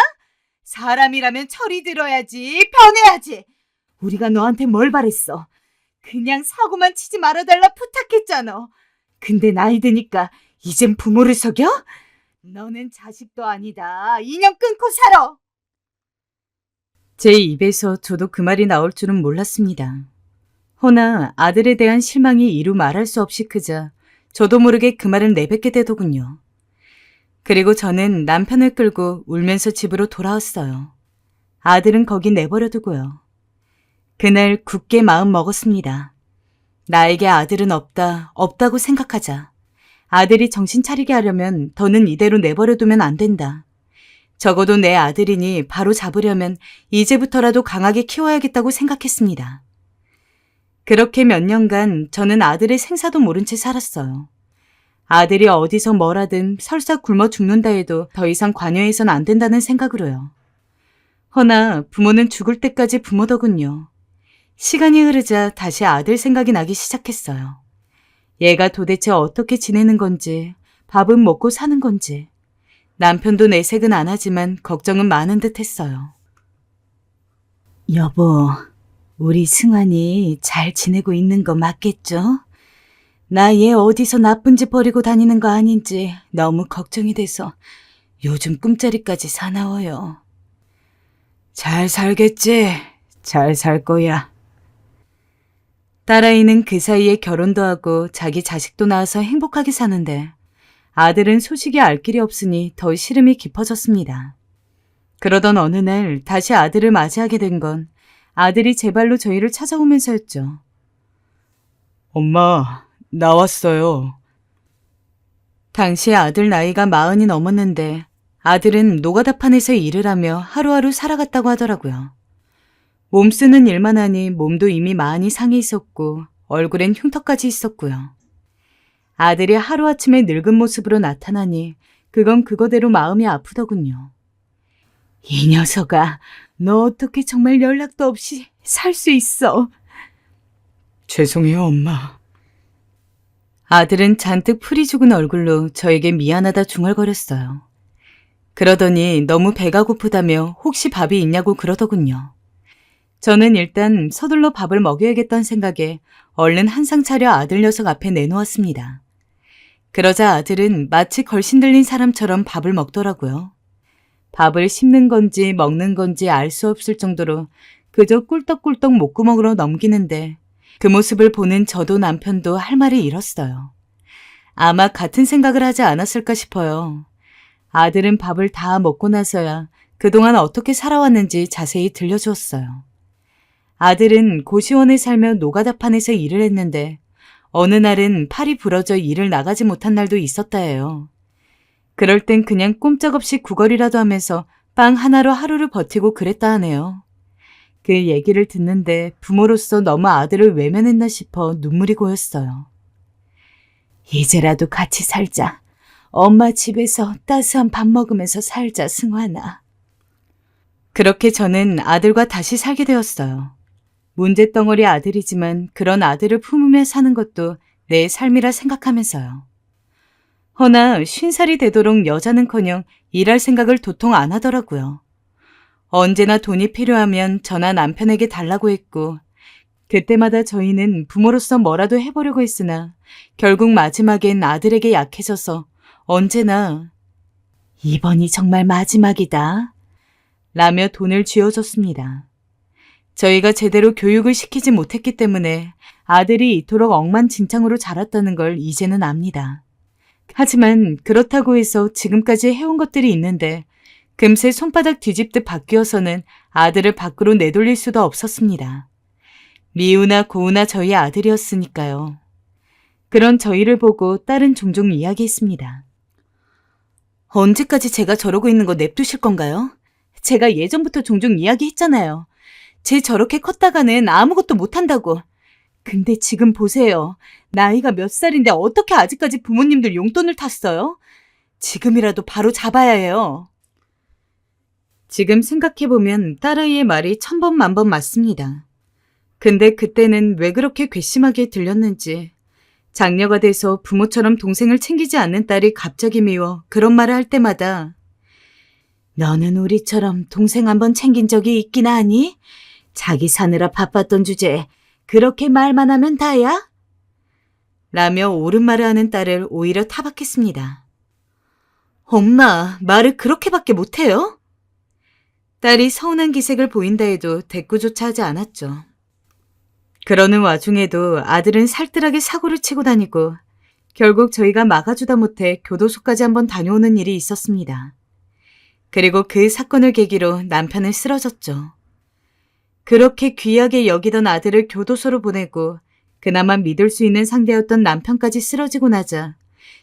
Speaker 1: 사람이라면 철이 들어야지, 변해야지. 우리가 너한테 뭘 바랬어? 그냥 사고만 치지 말아달라 부탁했잖아. 근데 나이 드니까 이젠 부모를 속여? 너는 자식도 아니다. 인연 끊고 살아. 제 입에서 저도 그 말이 나올 줄은 몰랐습니다. 허나 아들에 대한 실망이 이루 말할 수 없이 크자 저도 모르게 그 말을 내뱉게 되더군요. 그리고 저는 남편을 끌고 울면서 집으로 돌아왔어요. 아들은 거기 내버려두고요. 그날 굳게 마음 먹었습니다. 나에게 아들은 없다고 생각하자. 아들이 정신 차리게 하려면 더는 이대로 내버려두면 안 된다. 적어도 내 아들이니 바로 잡으려면 이제부터라도 강하게 키워야겠다고 생각했습니다. 그렇게 몇 년간 저는 아들의 생사도 모른 채 살았어요. 아들이 어디서 뭘 하든 설사 굶어 죽는다 해도 더 이상 관여해선 안 된다는 생각으로요. 허나 부모는 죽을 때까지 부모더군요. 시간이 흐르자 다시 아들 생각이 나기 시작했어요. 얘가 도대체 어떻게 지내는 건지, 밥은 먹고 사는 건지. 남편도 내색은 안 하지만 걱정은 많은 듯 했어요. 여보, 우리 승환이 잘 지내고 있는 거 맞겠죠? 나 얘 어디서 나쁜 짓 버리고 다니는 거 아닌지 너무 걱정이 돼서 요즘 꿈자리까지 사나워요. 잘 살겠지? 잘 살 거야. 딸아이는 그 사이에 결혼도 하고 자기 자식도 낳아서 행복하게 사는데 아들은 소식이 알 길이 없으니 더 시름이 깊어졌습니다. 그러던 어느 날 다시 아들을 맞이하게 된 건 아들이 제 발로 저희를 찾아오면서였죠. 엄마, 나왔어요. 당시 아들 나이가 40이 넘었는데 아들은 노가다판에서 일을 하며 하루하루 살아갔다고 하더라고요. 몸 쓰는 일만 하니 몸도 이미 많이 상해 있었고 얼굴엔 흉터까지 있었고요. 아들이 하루아침에 늙은 모습으로 나타나니 그건 그거대로 마음이 아프더군요. 이 녀석아, 너 어떻게 정말 연락도 없이 살 수 있어? 죄송해요, 엄마. 아들은 잔뜩 풀이 죽은 얼굴로 저에게 미안하다 중얼거렸어요. 그러더니 너무 배가 고프다며 혹시 밥이 있냐고 그러더군요. 저는 일단 서둘러 밥을 먹여야겠다는 생각에 얼른 한상 차려 아들 녀석 앞에 내놓았습니다. 그러자 아들은 마치 걸신 들린 사람처럼 밥을 먹더라고요. 밥을 씹는 건지 먹는 건지 알 수 없을 정도로 그저 꿀떡꿀떡 목구멍으로 넘기는데 그 모습을 보는 저도 남편도 할 말을 잃었어요. 아마 같은 생각을 하지 않았을까 싶어요. 아들은 밥을 다 먹고 나서야 그동안 어떻게 살아왔는지 자세히 들려주었어요. 아들은 고시원에 살며 노가다판에서 일을 했는데 어느 날은 팔이 부러져 일을 나가지 못한 날도 있었다 해요. 그럴 땐 그냥 꼼짝없이 구걸이라도 하면서 빵 하나로 하루를 버티고 그랬다 하네요. 그 얘기를 듣는데 부모로서 너무 아들을 외면했나 싶어 눈물이 고였어요. 이제라도 같이 살자. 엄마 집에서 따스한 밥 먹으면서 살자, 승환아. 그렇게 저는 아들과 다시 살게 되었어요. 문제덩어리 아들이지만 그런 아들을 품으며 사는 것도 내 삶이라 생각하면서요. 허나 50살이 되도록 여자는커녕 일할 생각을 도통 안 하더라고요. 언제나 돈이 필요하면 저나 남편에게 달라고 했고 그때마다 저희는 부모로서 뭐라도 해보려고 했으나 결국 마지막엔 아들에게 약해져서 언제나 이번이 정말 마지막이다 라며 돈을 쥐어줬습니다. 저희가 제대로 교육을 시키지 못했기 때문에 아들이 이토록 엉망진창으로 자랐다는 걸 이제는 압니다. 하지만 그렇다고 해서 지금까지 해온 것들이 있는데 금세 손바닥 뒤집듯 바뀌어서는 아들을 밖으로 내돌릴 수도 없었습니다. 미우나 고우나 저희 아들이었으니까요. 그런 저희를 보고 딸은 종종 이야기했습니다. 언제까지 제가 저러고 있는 거 냅두실 건가요? 제가 예전부터 종종 이야기했잖아요. 쟤 저렇게 컸다가는 아무것도 못한다고. 근데 지금 보세요. 나이가 몇 살인데 어떻게 아직까지 부모님들 용돈을 탔어요? 지금이라도 바로 잡아야 해요. 지금 생각해보면 딸아이의 말이 천번만번 맞습니다. 근데 그때는 왜 그렇게 괘씸하게 들렸는지, 장녀가 돼서 부모처럼 동생을 챙기지 않는 딸이 갑자기 미워 그런 말을 할 때마다 너는 우리처럼 동생 한번 챙긴 적이 있긴 하니? 자기 사느라 바빴던 주제에 그렇게 말만 하면 다야? 라며 옳은 말을 하는 딸을 오히려 타박했습니다. 엄마, 말을 그렇게밖에 못해요? 딸이 서운한 기색을 보인다 해도 대꾸조차 하지 않았죠. 그러는 와중에도 아들은 살뜰하게 사고를 치고 다니고 결국 저희가 막아주다 못해 교도소까지 한번 다녀오는 일이 있었습니다. 그리고 그 사건을 계기로 남편은 쓰러졌죠. 그렇게 귀하게 여기던 아들을 교도소로 보내고 그나마 믿을 수 있는 상대였던 남편까지 쓰러지고 나자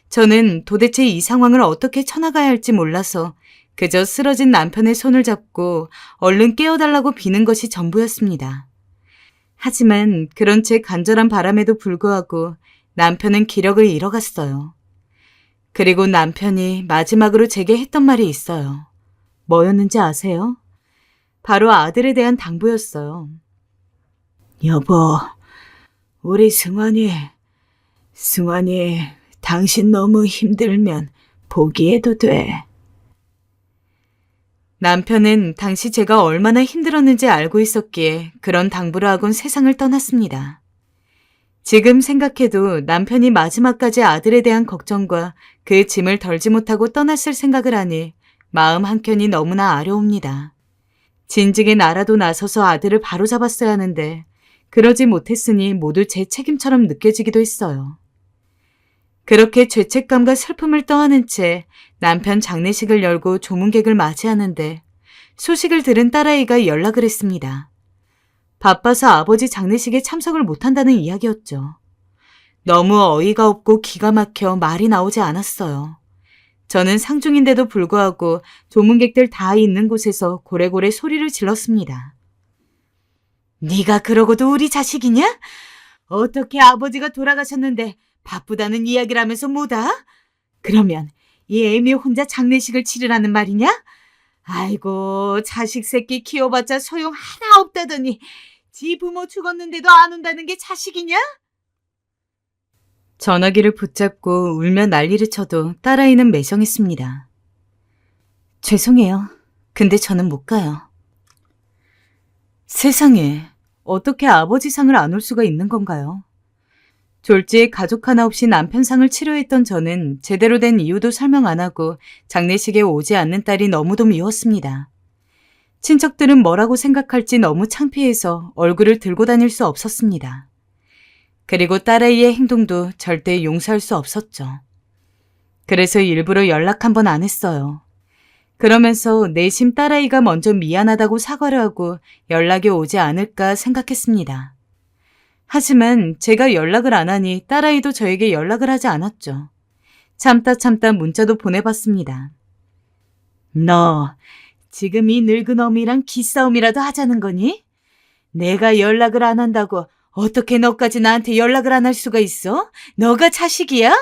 Speaker 1: 저는 도대체 이 상황을 어떻게 쳐나가야 할지 몰라서 그저 쓰러진 남편의 손을 잡고 얼른 깨워달라고 비는 것이 전부였습니다. 하지만 그런 제 간절한 바람에도 불구하고 남편은 기력을 잃어갔어요. 그리고 남편이 마지막으로 제게 했던 말이 있어요. 뭐였는지 아세요? 바로 아들에 대한 당부였어요. 여보, 우리 승환이, 당신 너무 힘들면 포기해도 돼. 남편은 당시 제가 얼마나 힘들었는지 알고 있었기에 그런 당부를 하곤 세상을 떠났습니다. 지금 생각해도 남편이 마지막까지 아들에 대한 걱정과 그 짐을 덜지 못하고 떠났을 생각을 하니 마음 한켠이 너무나 아려옵니다. 진즉에 나라도 나서서 아들을 바로잡았어야 하는데 그러지 못했으니 모두 제 책임처럼 느껴지기도 했어요. 그렇게 죄책감과 슬픔을 떠안은 채 남편 장례식을 열고 조문객을 맞이하는데 소식을 들은 딸아이가 연락을 했습니다. 바빠서 아버지 장례식에 참석을 못한다는 이야기였죠. 너무 어이가 없고 기가 막혀 말이 나오지 않았어요. 저는 상중인데도 불구하고 조문객들 다 있는 곳에서 고래고래 소리를 질렀습니다. 네가 그러고도 우리 자식이냐? 어떻게 아버지가 돌아가셨는데 바쁘다는 이야기를 하면서 뭐다? 그러면 이 애미 혼자 장례식을 치르라는 말이냐? 아이고, 자식 새끼 키워봤자 소용 하나 없다더니 지 부모 죽었는데도 안 온다는 게 자식이냐? 전화기를 붙잡고 울며 난리를 쳐도 딸아이는 매정했습니다. 죄송해요. 근데 저는 못 가요. 세상에, 어떻게 아버지 상을 안 올 수가 있는 건가요? 졸지에 가족 하나 없이 남편 상을 치료했던 저는 제대로 된 이유도 설명 안 하고 장례식에 오지 않는 딸이 너무도 미웠습니다. 친척들은 뭐라고 생각할지 너무 창피해서 얼굴을 들고 다닐 수 없었습니다. 그리고 딸아이의 행동도 절대 용서할 수 없었죠. 그래서 일부러 연락 한 번 안 했어요. 그러면서 내심 딸아이가 먼저 미안하다고 사과를 하고 연락이 오지 않을까 생각했습니다. 하지만 제가 연락을 안 하니 딸아이도 저에게 연락을 하지 않았죠. 참다 문자도 보내봤습니다. 너 지금 이 늙은 어미랑 기싸움이라도 하자는 거니? 내가 연락을 안 한다고 어떻게 너까지 나한테 연락을 안 할 수가 있어? 너가 자식이야?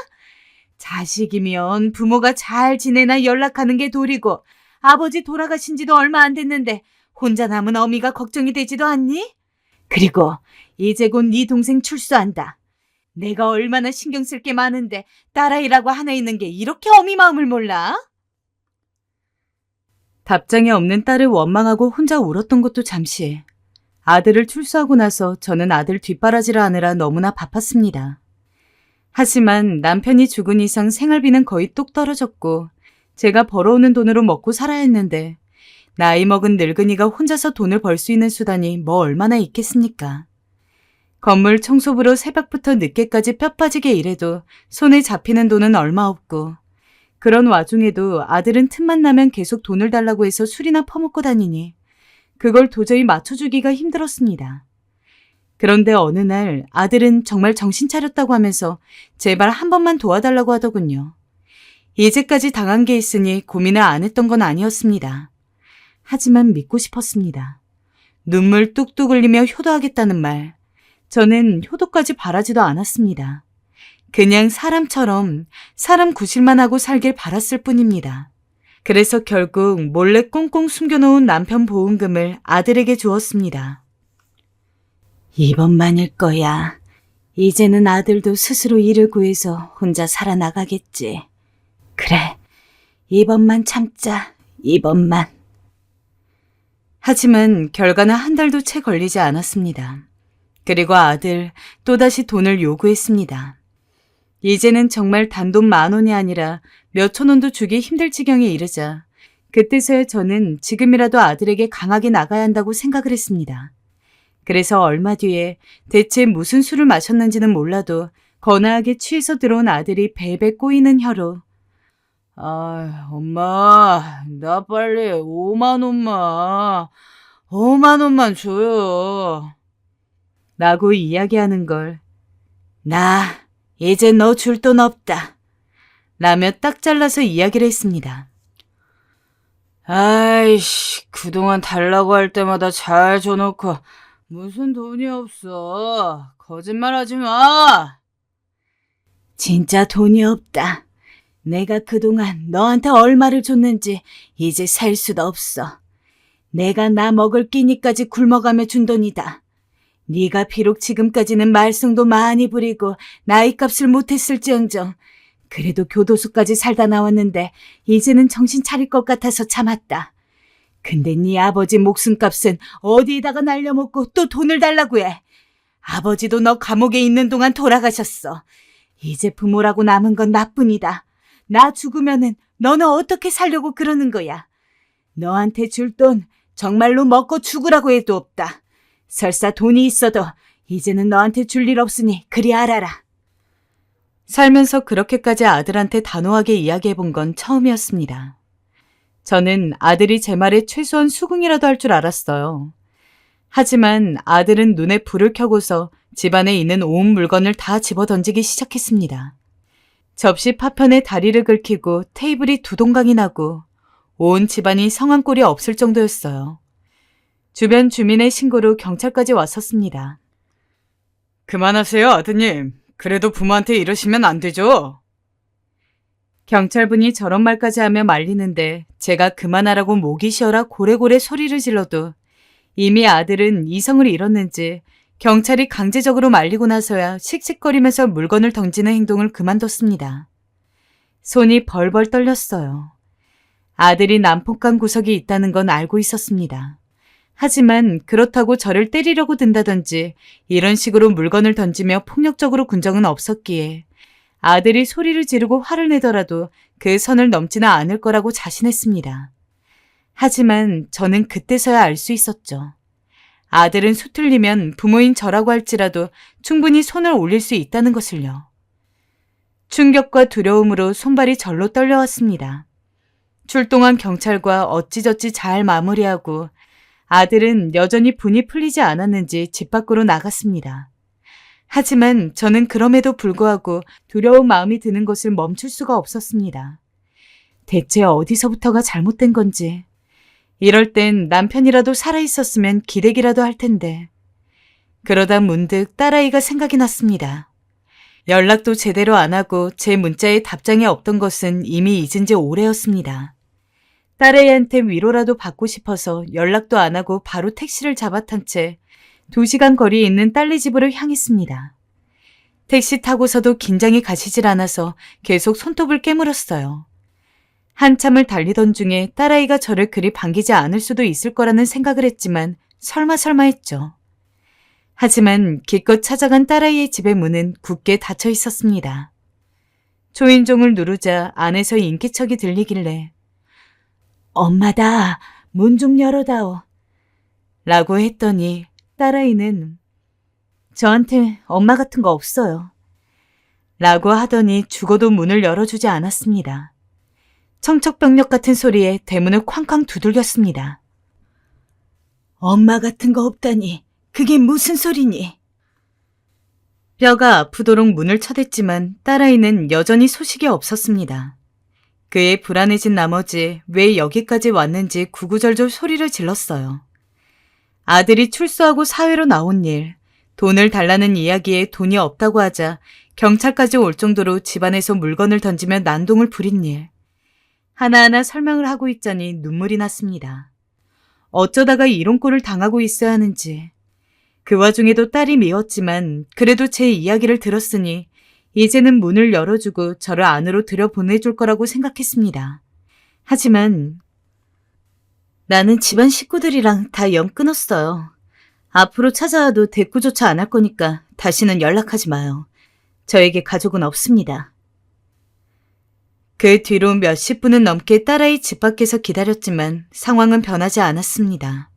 Speaker 1: 자식이면 부모가 잘 지내나 연락하는 게 도리고 아버지 돌아가신 지도 얼마 안 됐는데 혼자 남은 어미가 걱정이 되지도 않니? 그리고 이제 곧 네 동생 출소한다. 내가 얼마나 신경 쓸 게 많은데 딸아이라고 하나 있는 게 이렇게 어미 마음을 몰라? 답장이 없는 딸을 원망하고 혼자 울었던 것도 잠시. 아들을 출소하고 나서 저는 아들 뒷바라지를 하느라 너무나 바빴습니다. 하지만 남편이 죽은 이상 생활비는 거의 뚝 떨어졌고 제가 벌어오는 돈으로 먹고 살아야 했는데 나이 먹은 늙은이가 혼자서 돈을 벌 수 있는 수단이 뭐 얼마나 있겠습니까? 건물 청소부로 새벽부터 늦게까지 뼈 빠지게 일해도 손에 잡히는 돈은 얼마 없고 그런 와중에도 아들은 틈만 나면 계속 돈을 달라고 해서 술이나 퍼먹고 다니니 그걸 도저히 맞춰주기가 힘들었습니다. 그런데 어느 날 아들은 정말 정신 차렸다고 하면서 제발 한 번만 도와달라고 하더군요. 이제까지 당한 게 있으니 고민을 안 했던 건 아니었습니다. 하지만 믿고 싶었습니다. 눈물 뚝뚝 흘리며 효도하겠다는 말. 저는 효도까지 바라지도 않았습니다. 그냥 사람처럼 사람 구실만 하고 살길 바랐을 뿐입니다. 그래서 결국 몰래 꽁꽁 숨겨놓은 남편 보험금을 아들에게 주었습니다. 이번만일 거야. 이제는 아들도 스스로 일을 구해서 혼자 살아나가겠지. 그래, 이번만 참자, 이번만. 하지만 결과는 한 달도 채 걸리지 않았습니다. 그리고 아들 또다시 돈을 요구했습니다. 이제는 정말 단돈 10,000원이 아니라 몇천 원도 주기 힘들 지경에 이르자 그때서야 저는 지금이라도 아들에게 강하게 나가야 한다고 생각을 했습니다. 그래서 얼마 뒤에 대체 무슨 술을 마셨는지는 몰라도 거나하게 취해서 들어온 아들이 베베 꼬이는 혀로 엄마, 나 빨리 5만 원만, 5만 원만 줘요. 라고 이야기하는 걸 나 이제 너 줄 돈 없다. 라며 딱 잘라서 이야기를 했습니다. 아이씨, 그동안 달라고 할 때마다 잘 줘놓고 무슨 돈이 없어. 거짓말하지 마. 진짜 돈이 없다. 내가 그동안 너한테 얼마를 줬는지 이제 셀 수도 없어. 내가 나 먹을 끼니까지 굶어가며 준 돈이다. 네가 비록 지금까지는 말썽도 많이 부리고 나이값을 못했을지언정 그래도 교도소까지 살다 나왔는데 이제는 정신 차릴 것 같아서 참았다. 근데 네 아버지 목숨값은 어디에다가 날려먹고 또 돈을 달라고 해. 아버지도 너 감옥에 있는 동안 돌아가셨어. 이제 부모라고 남은 건 나뿐이다. 나 죽으면은 너는 어떻게 살려고 그러는 거야. 너한테 줄 돈 정말로 먹고 죽으라고 해도 없다. 설사 돈이 있어도 이제는 너한테 줄 일 없으니 그리 알아라. 살면서 그렇게까지 아들한테 단호하게 이야기해본 건 처음이었습니다. 저는 아들이 제 말에 최소한 수긍이라도 할 줄 알았어요. 하지만 아들은 눈에 불을 켜고서 집안에 있는 온 물건을 다 집어던지기 시작했습니다. 접시 파편에 다리를 긁히고 테이블이 두 동강이 나고 온 집안이 성한 꼴이 없을 정도였어요. 주변 주민의 신고로 경찰까지 왔었습니다. 그만하세요, 아드님. 그래도 부모한테 이러시면 안 되죠. 경찰분이 저런 말까지 하며 말리는데 제가 그만하라고 목이 쉬어라 고래고래 소리를 질러도 이미 아들은 이성을 잃었는지 경찰이 강제적으로 말리고 나서야 씩씩거리면서 물건을 던지는 행동을 그만뒀습니다. 손이 벌벌 떨렸어요. 아들이 난폭한 구석이 있다는 건 알고 있었습니다. 하지만 그렇다고 저를 때리려고 든다든지 이런 식으로 물건을 던지며 폭력적으로 군 적은 없었기에 아들이 소리를 지르고 화를 내더라도 그 선을 넘지는 않을 거라고 자신했습니다. 하지만 저는 그때서야 알 수 있었죠. 아들은 수틀리면 부모인 저라고 할지라도 충분히 손을 올릴 수 있다는 것을요. 충격과 두려움으로 손발이 절로 떨려왔습니다. 출동한 경찰과 어찌저찌 잘 마무리하고 아들은 여전히 분이 풀리지 않았는지 집 밖으로 나갔습니다. 하지만 저는 그럼에도 불구하고 두려운 마음이 드는 것을 멈출 수가 없었습니다. 대체 어디서부터가 잘못된 건지. 이럴 땐 남편이라도 살아있었으면 기대기라도 할 텐데. 그러다 문득 딸아이가 생각이 났습니다. 연락도 제대로 안 하고 제 문자에 답장이 없던 것은 이미 잊은 지 오래였습니다. 딸아이한테 위로라도 받고 싶어서 연락도 안 하고 바로 택시를 잡아탄 채 2시간 거리에 있는 딸네 집으로 향했습니다. 택시 타고서도 긴장이 가시질 않아서 계속 손톱을 깨물었어요. 한참을 달리던 중에 딸아이가 저를 그리 반기지 않을 수도 있을 거라는 생각을 했지만 설마 했죠. 하지만 기껏 찾아간 딸아이의 집의 문은 굳게 닫혀 있었습니다. 초인종을 누르자 안에서 인기척이 들리길래 엄마다, 문 좀 열어다오. 라고 했더니 딸아이는 저한테 엄마 같은 거 없어요. 라고 하더니 죽어도 문을 열어주지 않았습니다. 청척병력 같은 소리에 대문을 쾅쾅 두들겼습니다. 엄마 같은 거 없다니 그게 무슨 소리니? 뼈가 아프도록 문을 쳐댔지만 딸아이는 여전히 소식이 없었습니다. 그의 불안해진 나머지 왜 여기까지 왔는지 구구절절 소리를 질렀어요. 아들이 출소하고 사회로 나온 일, 돈을 달라는 이야기에 돈이 없다고 하자 경찰까지 올 정도로 집안에서 물건을 던지며 난동을 부린 일. 하나하나 설명을 하고 있자니 눈물이 났습니다. 어쩌다가 이런 꼴을 당하고 있어야 하는지. 그 와중에도 딸이 미웠지만 그래도 제 이야기를 들었으니 이제는 문을 열어주고 저를 안으로 들여보내줄 거라고 생각했습니다. 하지만 나는 집안 식구들이랑 다 연 끊었어요. 앞으로 찾아와도 대꾸조차 안 할 거니까 다시는 연락하지 마요. 저에게 가족은 없습니다. 그 뒤로 몇십 분은 넘게 딸아이 집 밖에서 기다렸지만 상황은 변하지 않았습니다.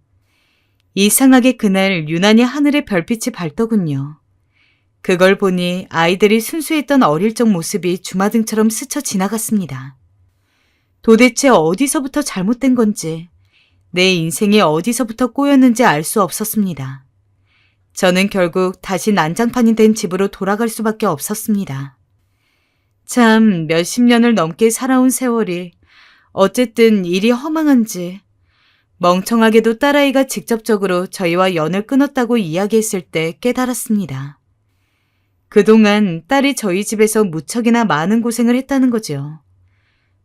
Speaker 1: 이상하게 그날 유난히 하늘에 별빛이 밝더군요. 그걸 보니 아이들이 순수했던 어릴 적 모습이 주마등처럼 스쳐 지나갔습니다. 도대체 어디서부터 잘못된 건지, 내 인생이 어디서부터 꼬였는지 알 수 없었습니다. 저는 결국 다시 난장판이 된 집으로 돌아갈 수밖에 없었습니다. 참 몇십 년을 넘게 살아온 세월이 어쨌든 일이 허망한지 멍청하게도 딸아이가 직접적으로 저희와 연을 끊었다고 이야기했을 때 깨달았습니다. 그동안 딸이 저희 집에서 무척이나 많은 고생을 했다는 거죠.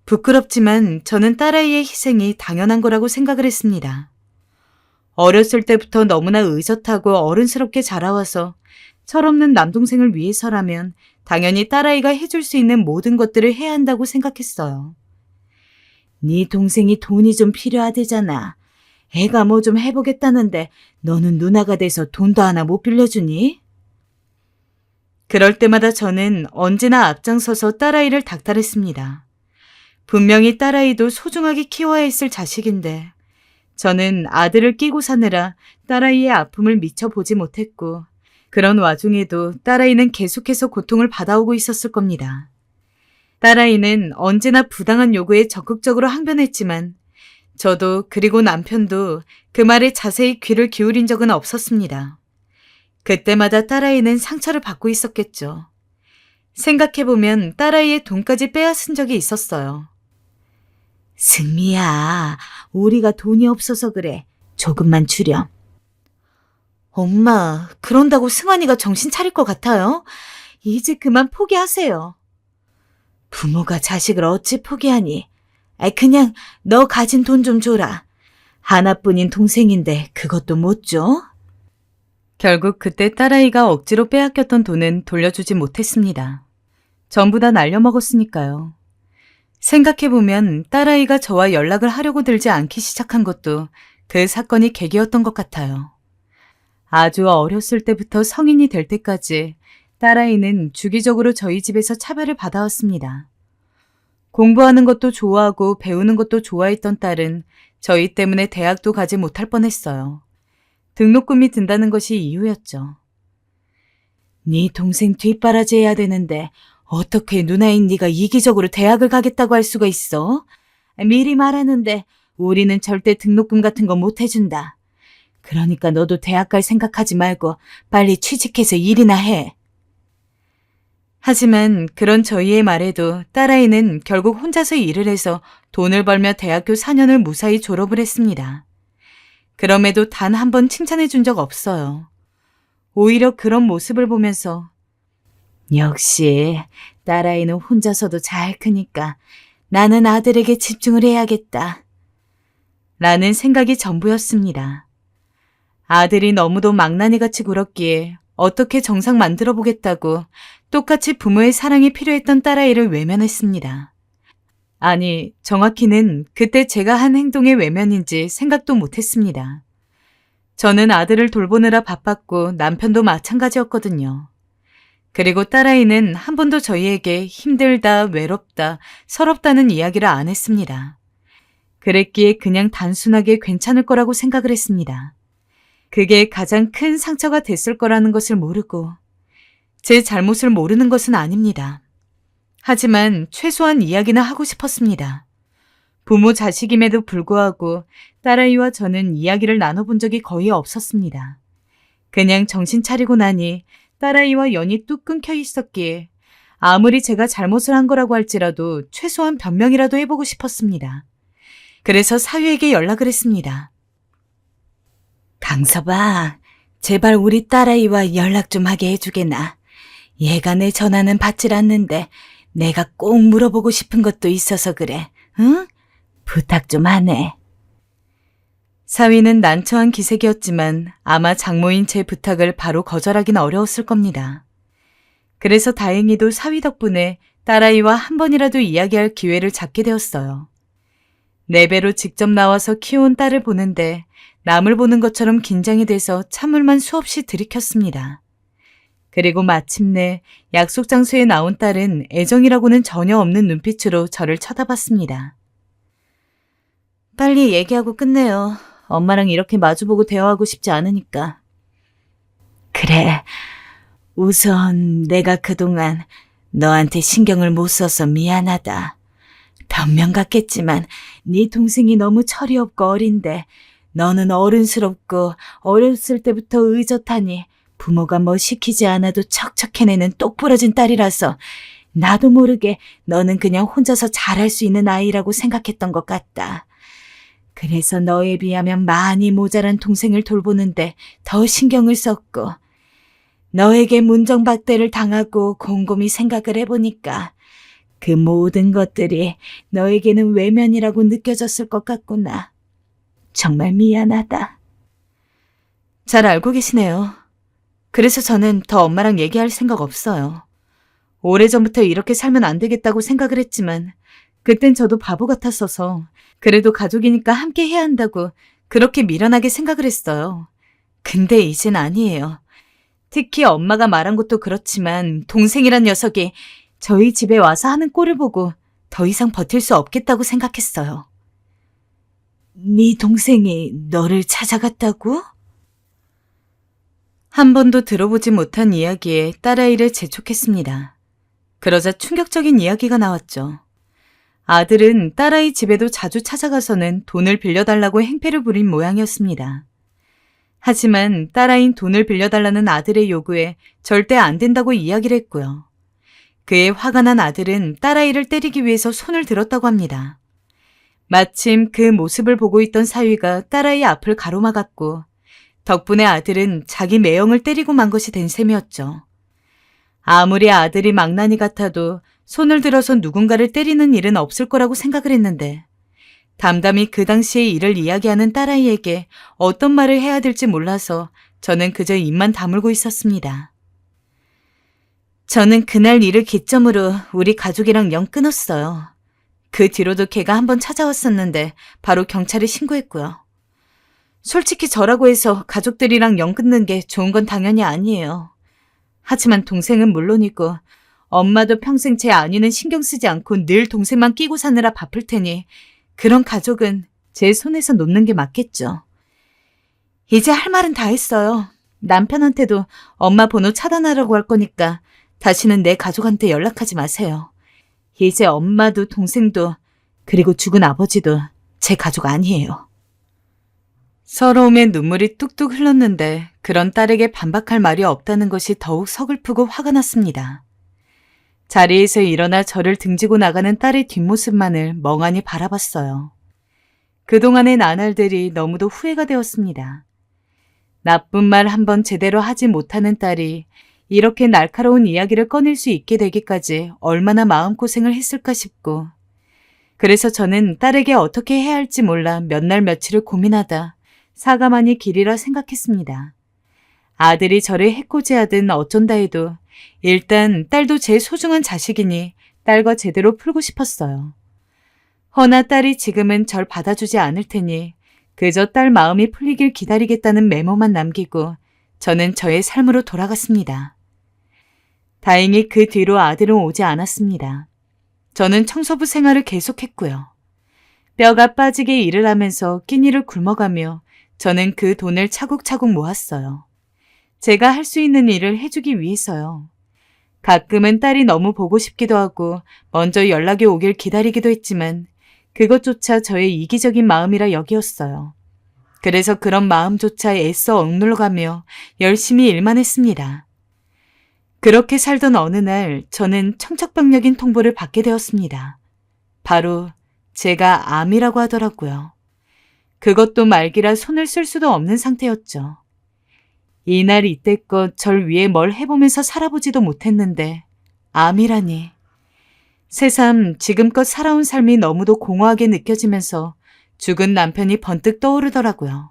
Speaker 1: 부끄럽지만 저는 딸아이의 희생이 당연한 거라고 생각을 했습니다. 어렸을 때부터 너무나 의젓하고 어른스럽게 자라와서 철없는 남동생을 위해서라면 당연히 딸아이가 해줄 수 있는 모든 것들을 해야 한다고 생각했어요. 네 동생이 돈이 좀 필요하대잖아. 애가 뭐 좀 해보겠다는데 너는 누나가 돼서 돈도 하나 못 빌려주니? 그럴 때마다 저는 언제나 앞장서서 딸아이를 닥달했습니다. 분명히 딸아이도 소중하게 키워야 했을 자식인데 저는 아들을 끼고 사느라 딸아이의 아픔을 미처 보지 못했고 그런 와중에도 딸아이는 계속해서 고통을 받아오고 있었을 겁니다. 딸아이는 언제나 부당한 요구에 적극적으로 항변했지만 저도 그리고 남편도 그 말에 자세히 귀를 기울인 적은 없었습니다. 그때마다 딸아이는 상처를 받고 있었겠죠. 생각해보면 딸아이의 돈까지 빼앗은 적이 있었어요. 승미야, 우리가 돈이 없어서 그래. 조금만 주렴. 엄마, 그런다고 승환이가 정신 차릴 것 같아요? 이제 그만 포기하세요. 부모가 자식을 어찌 포기하니? 그냥 너 가진 돈 좀 줘라. 하나뿐인 동생인데 그것도 못 줘? 결국 그때 딸아이가 억지로 빼앗겼던 돈은 돌려주지 못했습니다. 전부 다 날려먹었으니까요. 생각해보면 딸아이가 저와 연락을 하려고 들지 않기 시작한 것도 그 사건이 계기였던 것 같아요. 아주 어렸을 때부터 성인이 될 때까지 딸아이는 주기적으로 저희 집에서 차별을 받아왔습니다. 공부하는 것도 좋아하고 배우는 것도 좋아했던 딸은 저희 때문에 대학도 가지 못할 뻔했어요. 등록금이 든다는 것이 이유였죠. 네 동생 뒷바라지 해야 되는데 어떻게 누나인 네가 이기적으로 대학을 가겠다고 할 수가 있어? 미리 말하는데 우리는 절대 등록금 같은 거 못 해준다. 그러니까 너도 대학 갈 생각하지 말고 빨리 취직해서 일이나 해. 하지만 그런 저희의 말에도 딸아이는 결국 혼자서 일을 해서 돈을 벌며 대학교 4년을 무사히 졸업을 했습니다. 그럼에도 단 한 번 칭찬해 준 적 없어요. 오히려 그런 모습을 보면서 역시 딸아이는 혼자서도 잘 크니까 나는 아들에게 집중을 해야겠다. 라는 생각이 전부였습니다. 아들이 너무도 망나니같이 굴었기에 어떻게 정상 만들어 보겠다고 똑같이 부모의 사랑이 필요했던 딸아이를 외면했습니다. 아니, 정확히는 그때 제가 한 행동의 외면인지 생각도 못했습니다. 저는 아들을 돌보느라 바빴고 남편도 마찬가지였거든요. 그리고 딸아이는 한 번도 저희에게 힘들다, 외롭다, 서럽다는 이야기를 안 했습니다. 그랬기에 그냥 단순하게 괜찮을 거라고 생각을 했습니다. 그게 가장 큰 상처가 됐을 거라는 것을 모르고 제 잘못을 모르는 것은 아닙니다. 하지만 최소한 이야기는 하고 싶었습니다. 부모 자식임에도 불구하고 딸아이와 저는 이야기를 나눠본 적이 거의 없었습니다. 그냥 정신 차리고 나니 딸아이와 연이 뚝 끊겨 있었기에 아무리 제가 잘못을 한 거라고 할지라도 최소한 변명이라도 해보고 싶었습니다. 그래서 사위에게 연락을 했습니다. 강서방, 제발 우리 딸아이와 연락 좀 하게 해주게나. 얘가 내 전화는 받질 않는데 내가 꼭 물어보고 싶은 것도 있어서 그래. 응? 부탁 좀 하네. 사위는 난처한 기색이었지만 아마 장모인 제 부탁을 바로 거절하긴 어려웠을 겁니다. 그래서 다행히도 사위 덕분에 딸아이와 한 번이라도 이야기할 기회를 잡게 되었어요. 내 배로 직접 나와서 키워온 딸을 보는데 남을 보는 것처럼 긴장이 돼서 찬물만 수없이 들이켰습니다. 그리고 마침내 약속 장소에 나온 딸은 애정이라고는 전혀 없는 눈빛으로 저를 쳐다봤습니다. 빨리 얘기하고 끝내요. 엄마랑 이렇게 마주보고 대화하고 싶지 않으니까. 그래. 우선 내가 그동안 너한테 신경을 못 써서 미안하다. 변명 같겠지만 네 동생이 너무 철이 없고 어린데 너는 어른스럽고 어렸을 때부터 의젓하니 부모가 뭐 시키지 않아도 척척 해내는 똑부러진 딸이라서 나도 모르게 너는 그냥 혼자서 잘할 수 있는 아이라고 생각했던 것 같다. 그래서 너에 비하면 많이 모자란 동생을 돌보는데 더 신경을 썼고 너에게 문정박대를 당하고 곰곰이 생각을 해보니까 그 모든 것들이 너에게는 외면이라고 느껴졌을 것 같구나. 정말 미안하다. 잘 알고 계시네요. 그래서 저는 더 엄마랑 얘기할 생각 없어요. 오래전부터 이렇게 살면 안 되겠다고 생각을 했지만 그땐 저도 바보 같았어서 그래도 가족이니까 함께 해야 한다고 그렇게 미련하게 생각을 했어요. 근데 이젠 아니에요. 특히 엄마가 말한 것도 그렇지만 동생이란 녀석이 저희 집에 와서 하는 꼴을 보고 더 이상 버틸 수 없겠다고 생각했어요. 네 동생이 너를 찾아갔다고? 한 번도 들어보지 못한 이야기에 딸아이를 재촉했습니다. 그러자 충격적인 이야기가 나왔죠. 아들은 딸아이 집에도 자주 찾아가서는 돈을 빌려달라고 행패를 부린 모양이었습니다. 하지만 딸아이는 돈을 빌려달라는 아들의 요구에 절대 안 된다고 이야기를 했고요. 그의 화가 난 아들은 딸아이를 때리기 위해서 손을 들었다고 합니다. 마침 그 모습을 보고 있던 사위가 딸아이 앞을 가로막았고 덕분에 아들은 자기 매형을 때리고 만 것이 된 셈이었죠. 아무리 아들이 망나니 같아도 손을 들어서 누군가를 때리는 일은 없을 거라고 생각을 했는데 담담히 그 당시의 일을 이야기하는 딸아이에게 어떤 말을 해야 될지 몰라서 저는 그저 입만 다물고 있었습니다. 저는 그날 일을 기점으로 우리 가족이랑 영 끊었어요. 그 뒤로도 걔가 한번 찾아왔었는데 바로 경찰에 신고했고요. 솔직히 저라고 해서 가족들이랑 영 끊는 게 좋은 건 당연히 아니에요. 하지만 동생은 물론이고 엄마도 평생 제 안위는 신경 쓰지 않고 늘 동생만 끼고 사느라 바쁠 테니 그런 가족은 제 손에서 놓는 게 맞겠죠. 이제 할 말은 다 했어요. 남편한테도 엄마 번호 차단하라고 할 거니까 다시는 내 가족한테 연락하지 마세요. 이제 엄마도 동생도 그리고 죽은 아버지도 제 가족 아니에요. 서러움에 눈물이 뚝뚝 흘렀는데 그런 딸에게 반박할 말이 없다는 것이 더욱 서글프고 화가 났습니다. 자리에서 일어나 저를 등지고 나가는 딸의 뒷모습만을 멍하니 바라봤어요. 그동안의 나날들이 너무도 후회가 되었습니다. 나쁜 말 한 번 제대로 하지 못하는 딸이 이렇게 날카로운 이야기를 꺼낼 수 있게 되기까지 얼마나 마음고생을 했을까 싶고 그래서 저는 딸에게 어떻게 해야 할지 몰라 몇 날 며칠을 고민하다 사과만이 길이라 생각했습니다. 아들이 저를 해코지하든 어쩐다 해도 일단 딸도 제 소중한 자식이니 딸과 제대로 풀고 싶었어요. 허나 딸이 지금은 절 받아주지 않을 테니 그저 딸 마음이 풀리길 기다리겠다는 메모만 남기고 저는 저의 삶으로 돌아갔습니다. 다행히 그 뒤로 아들은 오지 않았습니다. 저는 청소부 생활을 계속했고요. 뼈가 빠지게 일을 하면서 끼니를 굶어가며 저는 그 돈을 차곡차곡 모았어요. 제가 할 수 있는 일을 해주기 위해서요. 가끔은 딸이 너무 보고 싶기도 하고 먼저 연락이 오길 기다리기도 했지만 그것조차 저의 이기적인 마음이라 여기었어요. 그래서 그런 마음조차 애써 억눌러가며 열심히 일만 했습니다. 그렇게 살던 어느 날 저는 청척병력인 통보를 받게 되었습니다. 바로 제가 암이라고 하더라고요. 그것도 말기라 손을 쓸 수도 없는 상태였죠.
Speaker 2: 이날 이때껏 절 위해 뭘 해보면서 살아보지도 못했는데 암이라니. 새삼 지금껏 살아온 삶이 너무도 공허하게 느껴지면서 죽은 남편이 번뜩 떠오르더라고요.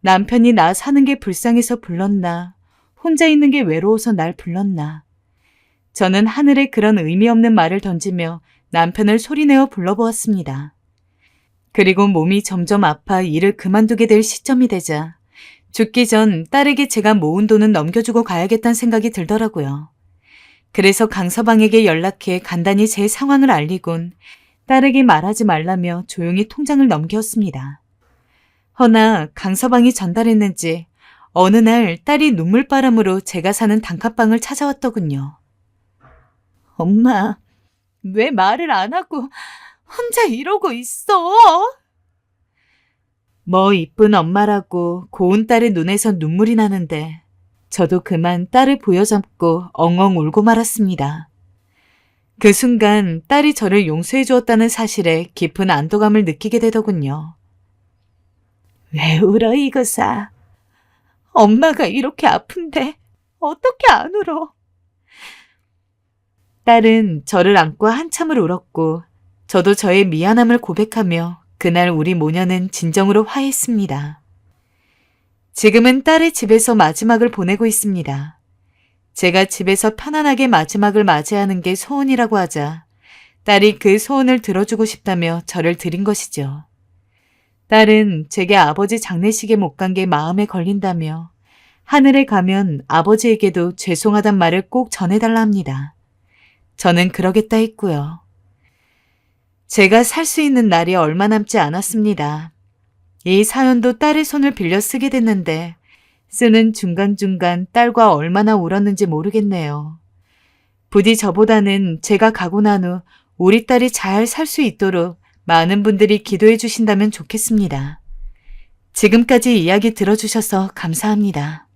Speaker 2: 남편이 나 사는 게 불쌍해서 불렀나, 혼자 있는 게 외로워서 날 불렀나. 저는 하늘에 그런 의미 없는 말을 던지며 남편을 소리내어 불러보았습니다. 그리고 몸이 점점 아파 일을 그만두게 될 시점이 되자 죽기 전 딸에게 제가 모은 돈은 넘겨주고 가야겠다는 생각이 들더라고요. 그래서 강서방에게 연락해 간단히 제 상황을 알리곤 딸에게 말하지 말라며 조용히 통장을 넘겼습니다. 허나 강서방이 전달했는지 어느 날 딸이 눈물바람으로 제가 사는 단칸방을 찾아왔더군요. 엄마, 왜 말을 안 하고 혼자 이러고 있어? 뭐 이쁜 엄마라고 고운 딸의 눈에서 눈물이 나는데 저도 그만 딸을 부여잡고 엉엉 울고 말았습니다. 그 순간 딸이 저를 용서해 주었다는 사실에 깊은 안도감을 느끼게 되더군요. 왜 울어 이거사? 엄마가 이렇게 아픈데 어떻게 안 울어? 딸은 저를 안고 한참을 울었고 저도 저의 미안함을 고백하며 그날 우리 모녀는 진정으로 화해했습니다. 지금은 딸의 집에서 마지막을 보내고 있습니다. 제가 집에서 편안하게 마지막을 맞이하는 게 소원이라고 하자 딸이 그 소원을 들어주고 싶다며 저를 드린 것이죠. 딸은 제게 아버지 장례식에 못 간 게 마음에 걸린다며 하늘에 가면 아버지에게도 죄송하단 말을 꼭 전해달라 합니다. 저는 그러겠다 했고요. 제가 살 수 있는 날이 얼마 남지 않았습니다. 이 사연도 딸의 손을 빌려 쓰게 됐는데 쓰는 중간중간 딸과 얼마나 울었는지 모르겠네요. 부디 저보다는 제가 가고 난 후 우리 딸이 잘 살 수 있도록 많은 분들이 기도해 주신다면 좋겠습니다. 지금까지 이야기 들어주셔서 감사합니다.